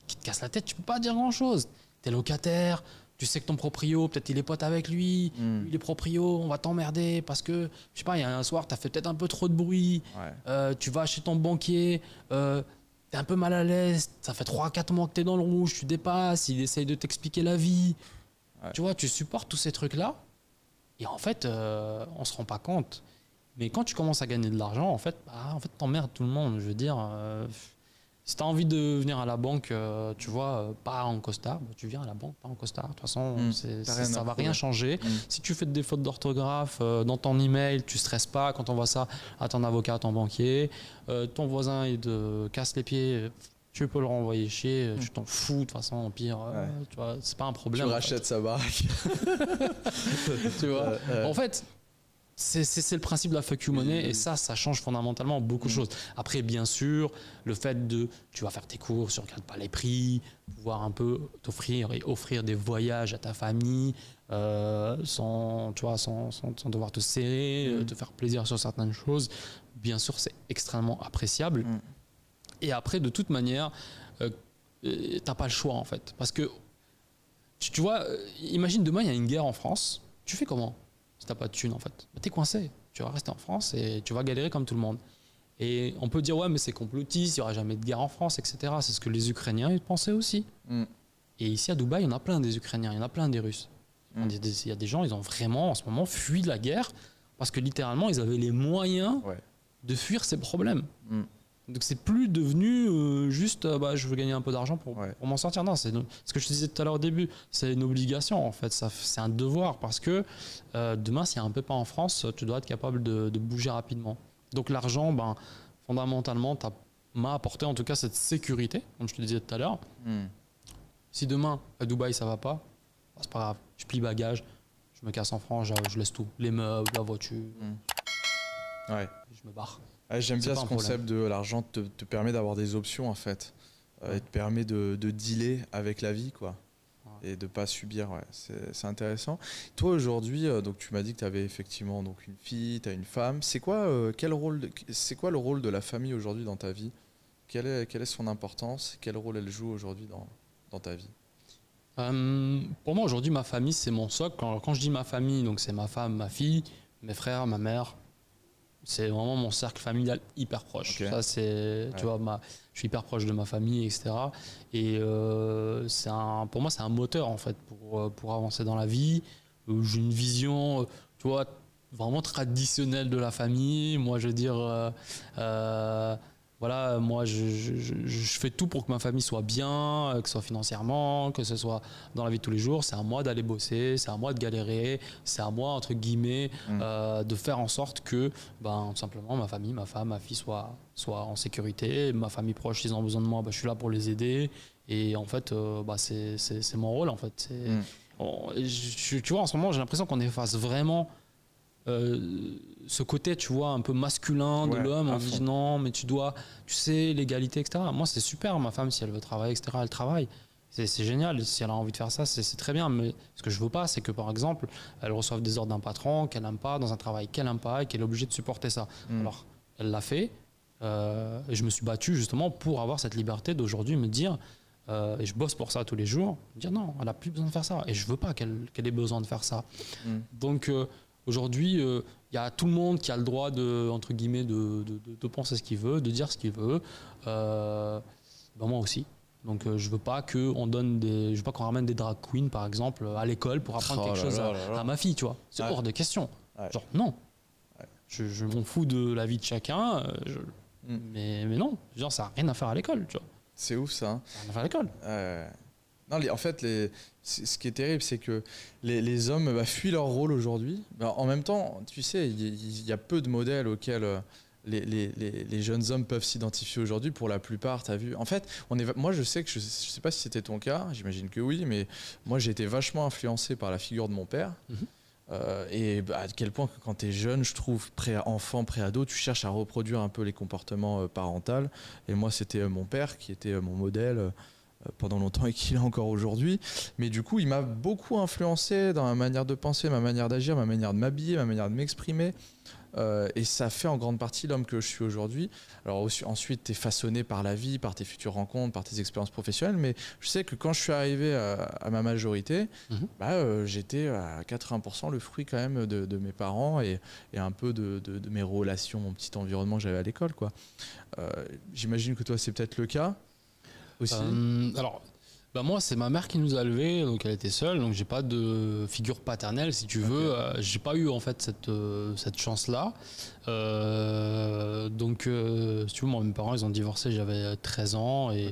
qui te casse la tête, tu peux pas dire grand chose. Tu es locataire, tu sais que ton proprio, peut-être il est pote avec lui, il est proprio, on va t'emmerder parce que, je sais pas, il y a un soir, tu as fait peut-être un peu trop de bruit, tu vas chez ton banquier, tu t'es un peu mal à l'aise, ça fait 3-4 mois que t'es dans le rouge, tu dépasses, il essaye de t'expliquer la vie. Ouais. Tu vois, tu supportes tous ces trucs-là. Et en fait, on se rend pas compte. Mais quand tu commences à gagner de l'argent, en fait, t'emmerdes tout le monde. Je veux dire, si tu as envie de venir à la banque, tu vois, pas en costard, tu viens à la banque, pas en costard. De toute façon, ça va rien changer. Si tu fais des fautes d'orthographe dans ton email, tu stresses pas quand on voit ça à ton avocat, à ton banquier. Ton voisin, il te casse les pieds. Tu peux le renvoyer chier, tu t'en fous de toute façon, au pire, tu vois, c'est pas un problème. Tu rachètes sa baraque. Tu vois. En fait, c'est le principe de la fuck you money et ça change fondamentalement beaucoup de choses. Après, bien sûr, le fait de, tu vas faire tes courses, tu ne regardes pas les prix, pouvoir un peu t'offrir et offrir des voyages à ta famille sans devoir te serrer, te faire plaisir sur certaines choses, bien sûr, c'est extrêmement appréciable. Et après, de toute manière, t'as pas le choix en fait. Parce que, tu vois, imagine demain, il y a une guerre en France. Tu fais comment si t'as pas de thunes en fait? T'es coincé. Tu vas rester en France et tu vas galérer comme tout le monde. Et on peut dire, ouais, mais c'est complotiste, il n'y aura jamais de guerre en France, etc. C'est ce que les Ukrainiens ils pensaient aussi. Et ici à Dubaï, il y en a plein des Ukrainiens, il y en a plein des Russes. Il y a des gens, ils ont vraiment en ce moment fui de la guerre parce que littéralement, ils avaient les moyens de fuir ces problèmes. Donc c'est plus devenu juste je veux gagner un peu d'argent pour m'en sortir. Non, c'est ce que je te disais tout à l'heure au début, c'est une obligation en fait, c'est un devoir parce que demain s'il y a un pépin en France, tu dois être capable de bouger rapidement. Donc l'argent, fondamentalement, m'a apporté en tout cas cette sécurité, comme je te disais tout à l'heure. Si demain à Dubaï ça va pas, c'est pas grave, je plie bagage, je me casse en France, je laisse tout, les meubles, la voiture, je me barre. J'aime bien ce concept de l'argent te permet d'avoir des options en fait, et te permet de dealer avec la vie quoi, et de pas subir. C'est intéressant. Toi aujourd'hui, donc tu m'as dit que tu avais effectivement donc une fille, tu as une femme. C'est quoi le rôle de la famille aujourd'hui dans ta vie? Quelle est son importance? Quel rôle elle joue aujourd'hui dans ta vie? Pour moi aujourd'hui ma famille c'est mon socle. Quand je dis ma famille, donc c'est ma femme, ma fille, mes frères, ma mère. C'est vraiment mon cercle familial hyper proche. Ça, c'est, tu vois, je suis hyper proche de ma famille, etc. Et pour moi, c'est un moteur en fait pour avancer dans la vie. J'ai une vision, tu vois, vraiment traditionnelle de la famille. Moi, je veux dire, voilà, moi, je fais tout pour que ma famille soit bien, que ce soit financièrement, que ce soit dans la vie de tous les jours. C'est à moi d'aller bosser, c'est à moi de galérer, c'est à moi, entre guillemets, de faire en sorte que, tout simplement, ma famille, ma femme, ma fille soient en sécurité. Ma famille proche, s'ils ont besoin de moi, je suis là pour les aider. Et en fait, c'est mon rôle, en fait. Tu vois, en ce moment, j'ai l'impression qu'on efface vraiment ce côté, tu vois, un peu masculin de l'homme. On dit non, mais tu sais, l'égalité, etc. Moi, c'est super. Ma femme, si elle veut travailler, etc., elle travaille. C'est génial. Si elle a envie de faire ça, c'est très bien. Mais ce que je veux pas, c'est que, par exemple, elle reçoive des ordres d'un patron qu'elle n'aime pas, dans un travail qu'elle n'aime pas et qu'elle est obligée de supporter ça. Alors, elle l'a fait. Et je me suis battu justement pour avoir cette liberté d'aujourd'hui me dire, et je bosse pour ça tous les jours, me dire non, elle n'a plus besoin de faire ça. Et je veux pas qu'elle ait besoin de faire ça. Donc, aujourd'hui, il y a tout le monde qui a le droit entre guillemets, de penser ce qu'il veut, de dire ce qu'il veut. Moi aussi. Donc je veux pas qu'on ramène des drag queens par exemple à l'école pour apprendre quelque chose à ma fille, tu vois. C'est hors de question. Genre non. Je m'en fous de la vie de chacun. Mais non. Genre ça n'a rien à faire à l'école, tu vois. C'est ouf ça. Hein. Ça n'a rien à faire à l'école. Non, en fait, ce qui est terrible, c'est que les hommes fuient leur rôle aujourd'hui. En même temps, tu sais, il y a peu de modèles auxquels les jeunes hommes peuvent s'identifier aujourd'hui. Pour la plupart, tu as vu. En fait, moi, je sais que je sais pas si c'était ton cas, j'imagine que oui, mais moi, j'ai été vachement influencé par la figure de mon père. Et à quel point que quand tu es jeune, je trouve, enfant, pré-ado, tu cherches à reproduire un peu les comportements parentaux. Et moi, c'était mon père qui était mon modèle pendant longtemps et qui l'est encore aujourd'hui. Mais du coup, il m'a beaucoup influencé dans ma manière de penser, ma manière d'agir, ma manière de m'habiller, ma manière de m'exprimer. Et ça fait en grande partie l'homme que je suis aujourd'hui. Alors ensuite, tu es façonné par la vie, par tes futures rencontres, par tes expériences professionnelles. Mais je sais que quand je suis arrivé à ma majorité, j'étais à 80% le fruit quand même de mes parents et un peu de mes relations, mon petit environnement que j'avais à l'école, quoi. J'imagine que toi, c'est peut-être le cas aussi. Alors, moi, c'est ma mère qui nous a élevés, donc elle était seule, donc j'ai pas de figure paternelle, si tu veux. J'ai pas eu en fait cette chance-là. Donc, si tu veux, moi, mes parents, ils ont divorcé, j'avais 13 ans et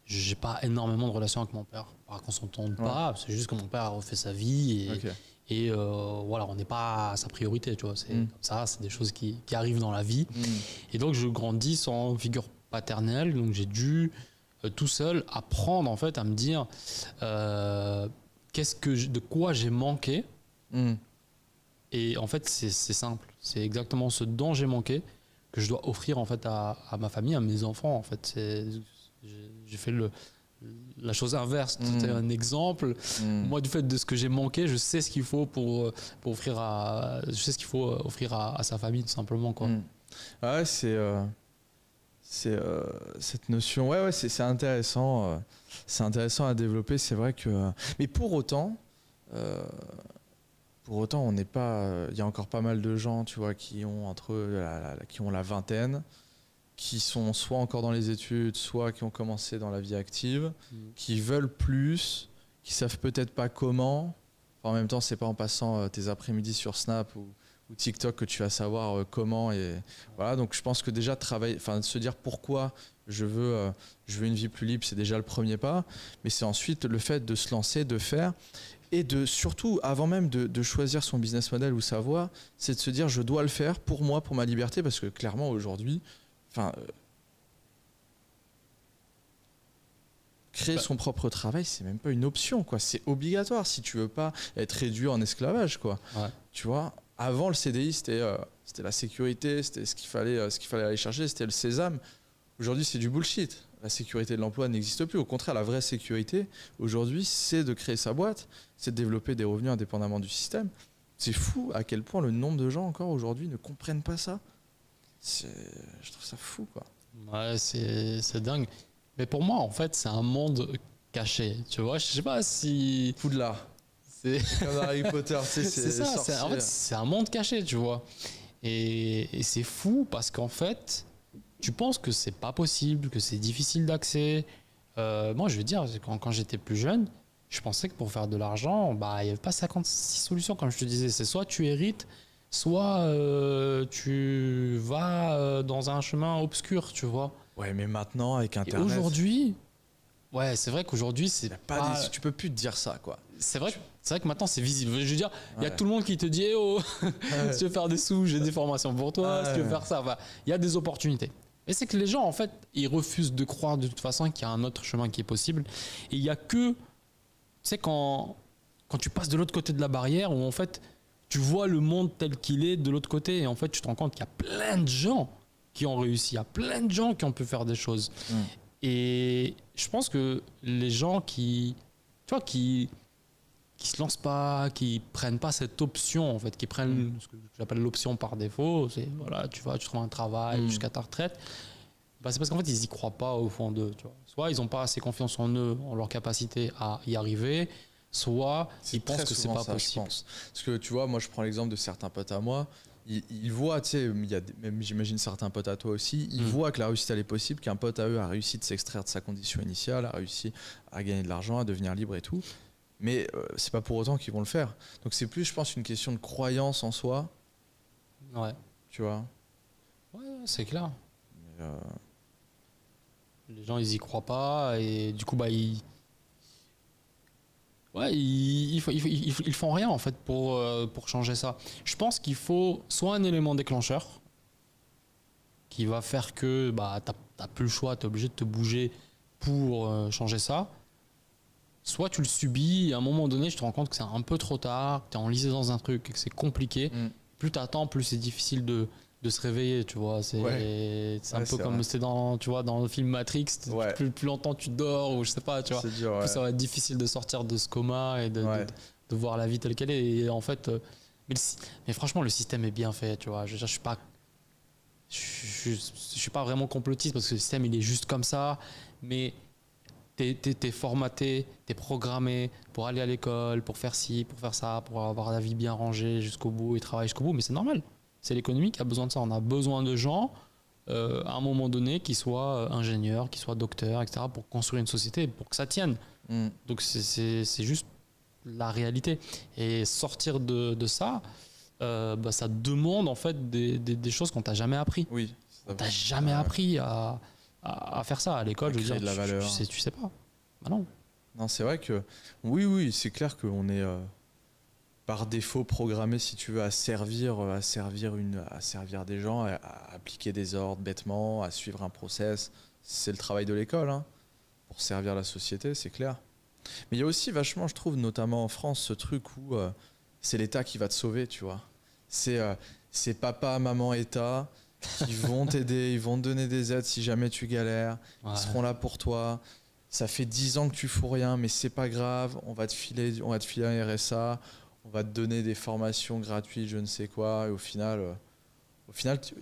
j'ai pas énormément de relations avec mon père. Par contre, on s'entend pas, c'est juste que mon père a refait sa vie et voilà, on n'est pas à sa priorité, tu vois. C'est comme ça, c'est des choses qui arrivent dans la vie. Et donc, je grandis sans figure paternelle, donc j'ai dû tout seul apprendre en fait à me dire de quoi j'ai manqué. Et en fait c'est simple, c'est exactement ce dont j'ai manqué que je dois offrir en fait à ma famille, à mes enfants en fait. J'ai fait la chose inverse. C'était un exemple. Moi, du fait de ce que j'ai manqué, je sais ce qu'il faut pour offrir à sa famille tout simplement, quoi. Ouais, c'est cette notion, c'est intéressant, à développer. C'est vrai que, mais pour autant, on n'est pas. Il y a encore pas mal de gens, tu vois, qui ont qui ont la vingtaine, qui sont soit encore dans les études, soit qui ont commencé dans la vie active, qui veulent plus, qui savent peut-être pas comment. Enfin, en même temps, c'est pas en passant tes après-midi sur Snap ou TikTok que tu vas savoir comment. Et voilà, donc je pense que déjà se dire pourquoi je veux une vie plus libre, c'est déjà le premier pas, mais c'est ensuite le fait de se lancer, de faire, et de surtout, avant même de choisir son business model ou sa voie, c'est de se dire je dois le faire pour moi, pour ma liberté, parce que clairement aujourd'hui, créer son propre travail, c'est même pas une option, quoi. C'est obligatoire si tu veux pas être réduit en esclavage, quoi. Tu vois, avant le CDI, c'était la sécurité, c'était ce qu'il fallait aller chercher, c'était le sésame. Aujourd'hui, c'est du bullshit. La sécurité de l'emploi n'existe plus. Au contraire, la vraie sécurité, aujourd'hui, c'est de créer sa boîte, c'est de développer des revenus indépendamment du système. C'est fou à quel point le nombre de gens encore aujourd'hui ne comprennent pas ça. Je trouve ça fou, quoi. Ouais, c'est dingue. Mais pour moi, en fait, c'est un monde caché. Tu vois, je sais pas si... Poudlard. C'est comme Harry Potter, c'est ça. En fait, c'est un monde caché, tu vois. Et c'est fou parce qu'en fait, tu penses que c'est pas possible, que c'est difficile d'accès. Moi, je veux dire, quand j'étais plus jeune, je pensais que pour faire de l'argent, il n'y avait pas 56 solutions, comme je te disais. C'est soit tu hérites, soit tu vas dans un chemin obscur, tu vois. Ouais, mais maintenant, avec Internet... Et aujourd'hui... Ouais, c'est vrai qu'aujourd'hui, tu peux plus te dire ça, quoi. C'est vrai que maintenant, c'est visible. Je veux dire, il y a tout le monde qui te dit « Oh, si tu veux faire des sous, j'ai des formations pour toi. Si tu veux faire ça... » Il y a des opportunités. Et c'est que les gens, en fait, ils refusent de croire de toute façon qu'il y a un autre chemin qui est possible. Et il y a que... Tu sais, quand tu passes de l'autre côté de la barrière, où en fait, tu vois le monde tel qu'il est de l'autre côté, et en fait, tu te rends compte qu'il y a plein de gens qui ont réussi. Il y a plein de gens qui ont pu faire des choses. Et je pense que les gens qui se lancent pas, qui prennent pas cette option, en fait, qui prennent ce que j'appelle l'option par défaut, c'est voilà, tu trouves un travail jusqu'à ta retraite, c'est parce qu'en fait, ils y croient pas au fond d'eux. Tu vois. Soit ils ont pas assez confiance en eux, en leur capacité à y arriver, soit ils pensent que c'est pas possible. Parce que tu vois, moi je prends l'exemple de certains potes à moi. Ils voient, tu sais, il y a même, j'imagine certains potes à toi aussi, ils voient que la réussite elle est possible, qu'un pote à eux a réussi de s'extraire de sa condition initiale, a réussi à gagner de l'argent, à devenir libre et tout. Mais c'est pas pour autant qu'ils vont le faire. Donc c'est plus, je pense, une question de croyance en soi. Ouais. Tu vois. Ouais, c'est clair. Mais les gens, ils y croient pas et du coup, ils font rien en fait pour changer ça. Je pense qu'il faut soit un élément déclencheur qui va faire que t'as plus le choix, t'es obligé de te bouger pour changer ça. Soit tu le subis et à un moment donné, je te rends compte que c'est un peu trop tard, que t'es enlisé dans un truc et que c'est compliqué. Plus t'attends, plus c'est difficile de se réveiller, tu vois. C'est un peu comme c'était dans le film Matrix. Plus longtemps tu dors ou je sais pas, tu vois. Dur, plus ça va être difficile de sortir de ce coma et de voir la vie telle qu'elle est. Et en fait, Mais franchement, le système est bien fait, tu vois. Je suis pas, je suis pas vraiment complotiste parce que le système, il est juste comme ça. Mais t'es formaté, t'es programmé pour aller à l'école, pour faire ci, pour faire ça, pour avoir la vie bien rangée jusqu'au bout et travailler jusqu'au bout. Mais c'est normal. C'est l'économie qui a besoin de ça. On a besoin de gens, à un moment donné, qui soient ingénieurs, qui soient docteurs, etc., pour construire une société, pour que ça tienne. Donc c'est juste la réalité. Et sortir de ça, ça demande en fait des choses qu'on t'a jamais appris. Oui. On t'a jamais appris à faire ça à l'école. Je veux dire, de la valeur. Tu sais pas. Bah non. Non, c'est vrai que oui, c'est clair qu'on est par défaut programmé, si tu veux, à servir des gens, à appliquer des ordres bêtement, à suivre un process. C'est le travail de l'école, hein, pour servir la société, c'est clair. Mais il y a aussi vachement, je trouve, notamment en France, ce truc où c'est l'État qui va te sauver, tu vois. C'est papa, maman, État qui vont t'aider, ils vont te donner des aides si jamais tu galères, ils seront là pour toi. Ça fait 10 ans que tu fous rien, mais c'est pas grave, on va te filer un RSA, on va te donner des formations gratuites, je ne sais quoi. Et au final, tu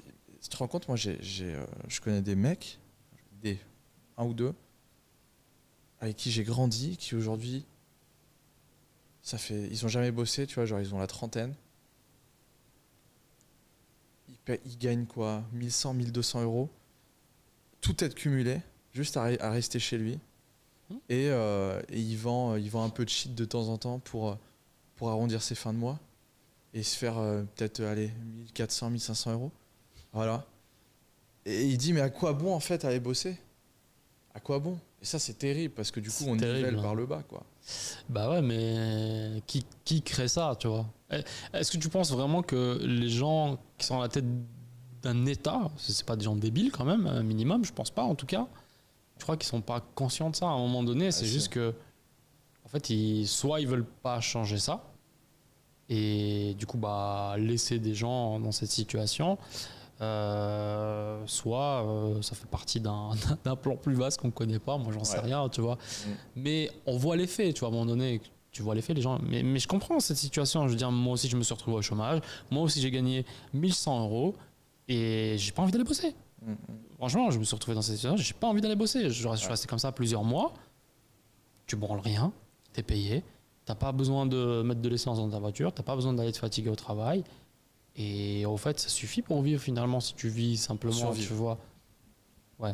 te rends compte, moi, je connais des mecs, un ou deux, avec qui j'ai grandi, qui aujourd'hui, ils ont jamais bossé, tu vois, genre ils ont la trentaine. Ils gagnent quoi, 1100, 1200 euros, tout être cumulé, juste à rester chez lui. Et il vend un peu de shit de temps en temps pour arrondir ses fins de mois et se faire peut-être 1400, 1500 euros. Voilà. Et il dit, mais à quoi bon en fait aller bosser? À quoi bon? Et ça, c'est terrible parce que du coup, on nivelle par le bas, quoi. Bah ouais, mais qui crée ça, tu vois? Est-ce que tu penses vraiment que les gens qui sont à la tête d'un État, c'est pas des gens débiles quand même, un minimum, je pense pas en tout cas. Je crois qu'ils sont pas conscients de ça à un moment donné. C'est juste que, en fait, soit ils veulent pas changer ça, et du coup, laisser des gens dans cette situation. Soit ça fait partie d'un plan plus vaste qu'on ne connaît pas, moi j'en sais rien, tu vois. Mais on voit les faits, tu vois, à un moment donné, tu vois les faits, les gens. Mais je comprends cette situation, je veux dire, moi aussi je me suis retrouvé au chômage, moi aussi j'ai gagné 1100 euros et j'ai pas envie d'aller bosser. Franchement, je me suis retrouvé dans cette situation, j'ai pas envie d'aller bosser. Je suis resté comme ça plusieurs mois, tu branles rien, t'es payé, t'as pas besoin de mettre de l'essence dans ta voiture, t'as pas besoin d'aller te fatiguer au travail. Et en fait, ça suffit pour vivre finalement si tu vis simplement, tu vois. Ouais.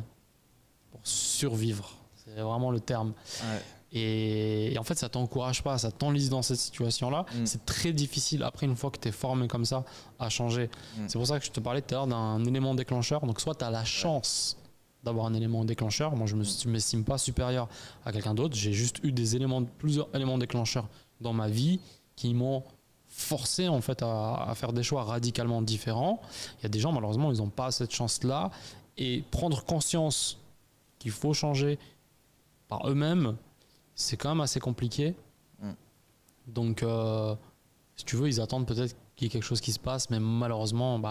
Pour survivre, c'est vraiment le terme. Ouais. Et en fait, ça t'encourage pas, ça t'enlise dans cette situation-là. C'est très difficile après, une fois que tu es formé comme ça, à changer. C'est pour ça que je te parlais tout à l'heure d'un élément déclencheur. Donc, soit tu as la chance d'avoir un élément déclencheur. Moi, je ne m'estime pas supérieur à quelqu'un d'autre. J'ai juste eu plusieurs éléments déclencheurs dans ma vie qui m'ont forcé en fait à faire des choix radicalement différents. Il y a des gens, malheureusement, ils n'ont pas cette chance-là. Et prendre conscience qu'il faut changer par eux-mêmes, c'est quand même assez compliqué. Donc, si tu veux, ils attendent peut-être qu'il y ait quelque chose qui se passe, mais malheureusement,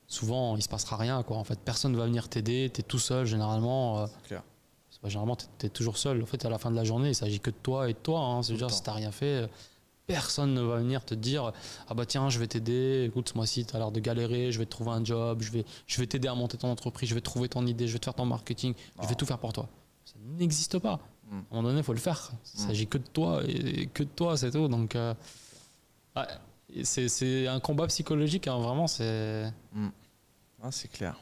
souvent, il ne se passera rien, quoi. En fait, personne ne va venir t'aider, tu es tout seul, généralement. C'est clair. Généralement, tu es toujours seul. En fait, à la fin de la journée, il ne s'agit que de toi et de toi. Hein. C'est-à-dire, si tu n'as rien fait, personne ne va venir te dire « Ah bah tiens, je vais t'aider, écoute, ce mois-ci, tu as l'air de galérer, je vais te trouver un job, je vais t'aider à monter ton entreprise, je vais trouver ton idée, je vais te faire ton marketing, je vais tout faire pour toi. » Ça n'existe pas. À un moment donné, il faut le faire. Il ne s'agit que de toi et que de toi, c'est tout. Donc, c'est un combat psychologique, hein, vraiment. C'est clair.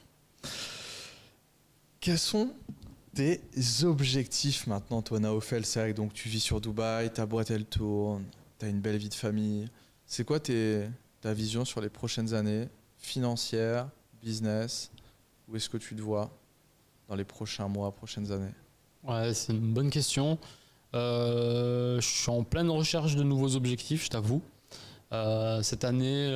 Quels sont tes objectifs maintenant, toi, Naofel? C'est vrai que donc, tu vis sur Dubaï, ta boîte, elle tourne, tu as une belle vie de famille. C'est quoi ta vision sur les prochaines années, financière, business? Où est-ce que tu te vois dans les prochains mois, prochaines années? Ouais, c'est une bonne question. Je suis en pleine recherche de nouveaux objectifs, je t'avoue. Cette année,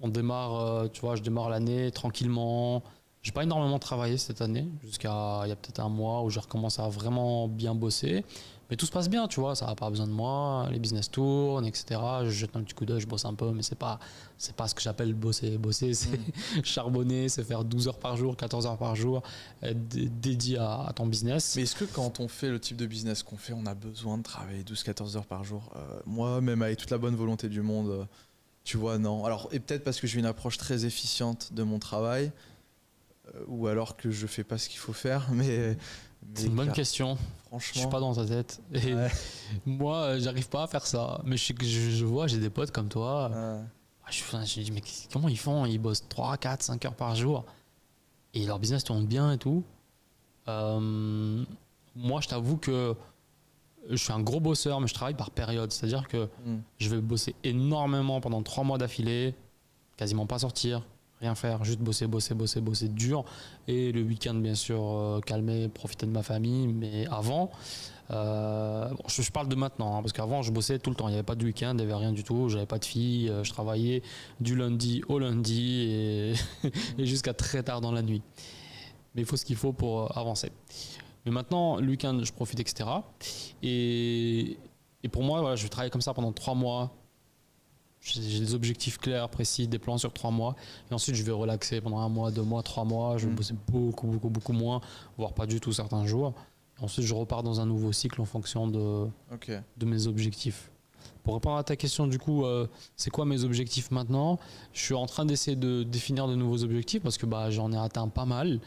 on démarre, tu vois, je démarre l'année tranquillement. J'ai pas énormément travaillé cette année, jusqu'à il y a peut-être un mois où j'ai recommencé à vraiment bien bosser. Mais tout se passe bien, tu vois, ça n'a pas besoin de moi, les business tournent, etc. Je jette un petit coup d'œil, je bosse un peu, mais c'est pas ce que j'appelle bosser. Bosser, c'est charbonner, c'est faire 12 heures par jour, 14 heures par jour, être dédié à ton business. Mais est-ce que quand on fait le type de business qu'on fait, on a besoin de travailler 12-14 heures par jour? Moi, même avec toute la bonne volonté du monde, tu vois, non. Alors, et peut-être parce que j'ai une approche très efficiente de mon travail, ou alors que je fais pas ce qu'il faut faire, mais c'est une bonne question. Franchement, je suis pas dans ta tête. Et moi, j'arrive pas à faire ça. Mais je vois, j'ai des potes comme toi. Je me dis, mais comment ils font? Ils bossent 3, 4, 5 heures par jour et leur business tourne bien et tout. Moi, je t'avoue que je suis un gros bosseur, mais je travaille par période. C'est-à-dire que je vais bosser énormément pendant 3 mois d'affilée, quasiment pas sortir, rien faire, juste bosser dur. Et le week-end, bien sûr, calmer, profiter de ma famille. Mais avant, je parle de maintenant, parce qu'avant, je bossais tout le temps. Il n'y avait pas de week-end, il n'y avait rien du tout. J'avais pas de fille. Je travaillais du lundi au lundi et, et jusqu'à très tard dans la nuit. Mais il faut ce qu'il faut pour avancer. Mais maintenant, le week-end, je profite, etc. Et pour moi, voilà, je vais travailler comme ça pendant 3 mois. J'ai des objectifs clairs, précis, des plans sur 3 mois. Et ensuite, je vais relaxer pendant 1 mois, 2 mois, 3 mois. Je vais bosser beaucoup moins, voire pas du tout certains jours. Et ensuite, je repars dans un nouveau cycle en fonction de mes objectifs. Pour répondre à ta question, du coup, c'est quoi mes objectifs maintenant? Je suis en train d'essayer de définir de nouveaux objectifs parce que j'en ai atteint pas mal.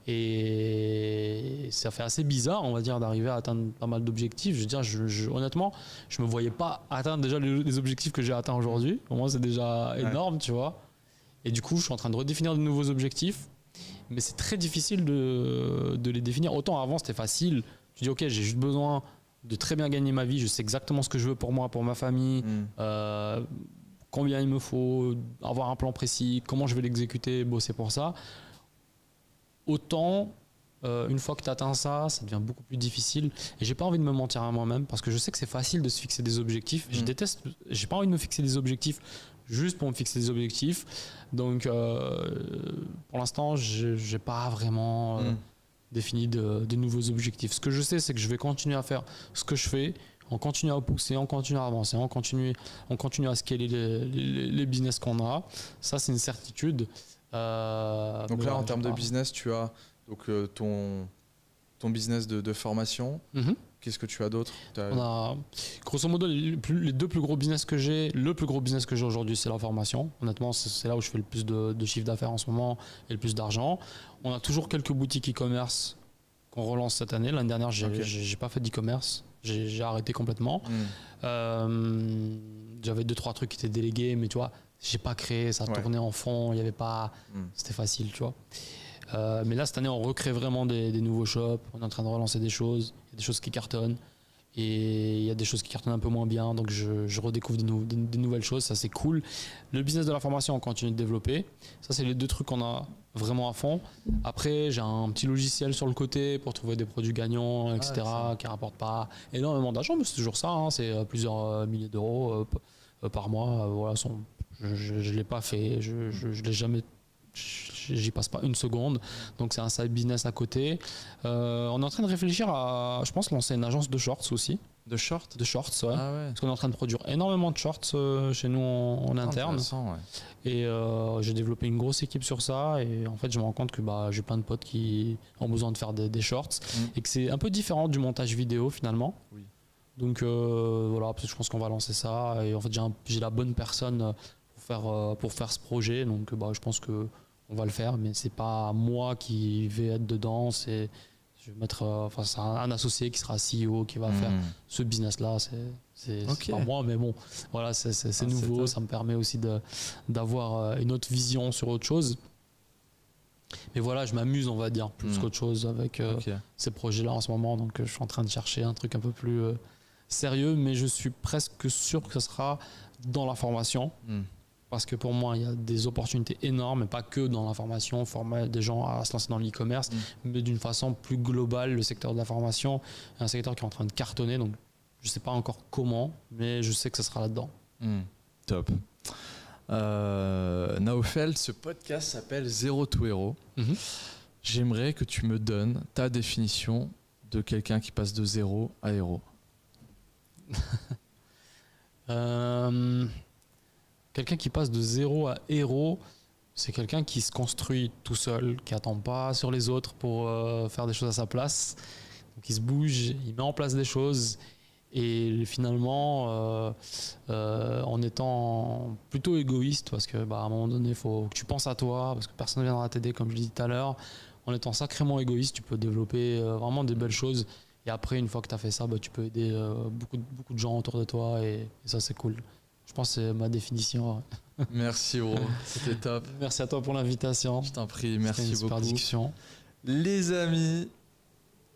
Et ça fait assez bizarre, on va dire, d'arriver à atteindre pas mal d'objectifs. Je veux dire, honnêtement, je me voyais pas atteindre déjà les objectifs que j'ai atteints aujourd'hui. Pour moi, c'est déjà énorme, tu vois. Et du coup, je suis en train de redéfinir de nouveaux objectifs. Mais c'est très difficile de les définir. Autant avant, c'était facile. Tu dis, ok, j'ai juste besoin de très bien gagner ma vie. Je sais exactement ce que je veux pour moi, pour ma famille. Combien il me faut, avoir un plan précis, comment je vais l'exécuter, bosser pour ça. Autant, une fois que tu atteins ça, ça devient beaucoup plus difficile. Et j'ai pas envie de me mentir à moi-même parce que je sais que c'est facile de se fixer des objectifs. J'ai pas envie de me fixer des objectifs juste pour me fixer des objectifs. Donc, pour l'instant, j'ai pas vraiment défini de nouveaux objectifs. Ce que je sais, c'est que je vais continuer à faire ce que je fais. On continue à pousser, on continue à avancer, on continue à scaler les business qu'on a. Ça, c'est une certitude. Donc là, en termes de business, tu as donc, ton business de formation. Qu'est-ce que tu as d'autre? On a, grosso modo, les 2 plus gros business que j'ai. Le plus gros business que j'ai aujourd'hui, c'est la formation. Honnêtement, c'est là où je fais le plus de chiffre d'affaires en ce moment et le plus d'argent. On a toujours quelques boutiques e-commerce qu'on relance cette année. L'année dernière, j'ai pas fait d'e-commerce. J'ai arrêté complètement. J'avais 2-3 trucs qui étaient délégués, mais tu vois, j'ai pas créé, ça tournait en fond, il y avait pas, c'était facile, tu vois. Mais là, cette année, on recrée vraiment des nouveaux shops. On est en train de relancer des choses. Il y a des choses qui cartonnent et il y a des choses qui cartonnent un peu moins bien. Donc, je redécouvre des nouvelles choses. Ça, c'est cool. Le business de la formation, on continue de développer. Ça, c'est les 2 trucs qu'on a vraiment à fond. Après, j'ai un petit logiciel sur le côté pour trouver des produits gagnants, etc., qui ne rapportent pas énormément d'argent, mais c'est toujours ça. C'est plusieurs milliers d'euros par mois. Voilà, je ne l'ai pas fait. Je l'ai jamais. J'y passe pas une seconde, donc c'est un side business à côté. On est en train de réfléchir à, je pense, lancer une agence de shorts aussi. De shorts, ouais. Parce qu'on est en train de produire énormément de shorts chez nous en interne. Et j'ai développé une grosse équipe sur ça. Et en fait, je me rends compte que j'ai plein de potes qui ont besoin de faire des shorts et que c'est un peu différent du montage vidéo finalement. Donc voilà, je pense qu'on va lancer ça. Et en fait, j'ai la bonne personne pour faire ce projet. Donc je pense que on va le faire, mais c'est pas moi qui vais être dedans. Je vais mettre c'est un associé qui sera CEO qui va faire ce business là. C'est pas moi, mais bon, voilà, c'est nouveau. Ça me permet aussi d'avoir une autre vision sur autre chose. Mais voilà, je m'amuse, on va dire, plus qu'autre chose avec ces projets là en ce moment. Donc je suis en train de chercher un truc un peu plus sérieux, mais je suis presque sûr que ce sera dans la formation. Parce que pour moi, il y a des opportunités énormes, et pas que dans la formation, former des gens à se lancer dans l'e-commerce, mais d'une façon plus globale, le secteur de la formation est un secteur qui est en train de cartonner, donc je ne sais pas encore comment, mais je sais que ce sera là-dedans. Top. Naofel, ce podcast s'appelle Zero to Hero. Mhm. J'aimerais que tu me donnes ta définition de quelqu'un qui passe de zéro à héros. Quelqu'un qui passe de zéro à héros, c'est quelqu'un qui se construit tout seul, qui attend pas sur les autres pour faire des choses à sa place. Donc il se bouge, il met en place des choses et finalement en étant plutôt égoïste parce que à un moment donné il faut que tu penses à toi parce que personne ne viendra t'aider comme je l'ai dit tout à l'heure. En étant sacrément égoïste, tu peux développer vraiment des belles choses et après une fois que tu as fait ça, tu peux aider beaucoup de gens autour de toi et ça c'est cool. Je pense que c'est ma définition. Merci Ro, c'était top. Merci à toi pour l'invitation. Je t'en prie, merci C'était une super beaucoup. discussion. Les amis,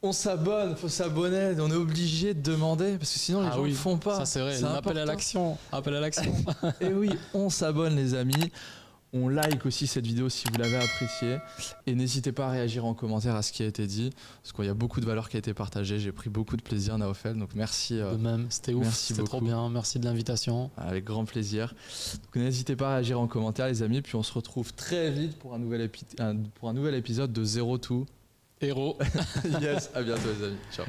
on s'abonne, faut s'abonner, on est obligé de demander parce que sinon les gens ne font pas. Ça c'est vrai, appel à l'action. Appel à l'action. Et oui, on s'abonne les amis. On like aussi cette vidéo si vous l'avez appréciée et n'hésitez pas à réagir en commentaire à ce qui a été dit parce qu'il y a beaucoup de valeur qui a été partagée. J'ai pris beaucoup de plaisir Naofel, donc merci. De même, c'était ouf, c'était trop bien. Merci de l'invitation. Avec grand plaisir. Donc n'hésitez pas à réagir en commentaire les amis, puis on se retrouve très vite pour un nouvel épisode de Zero to Héros. Yes, à bientôt les amis. Ciao.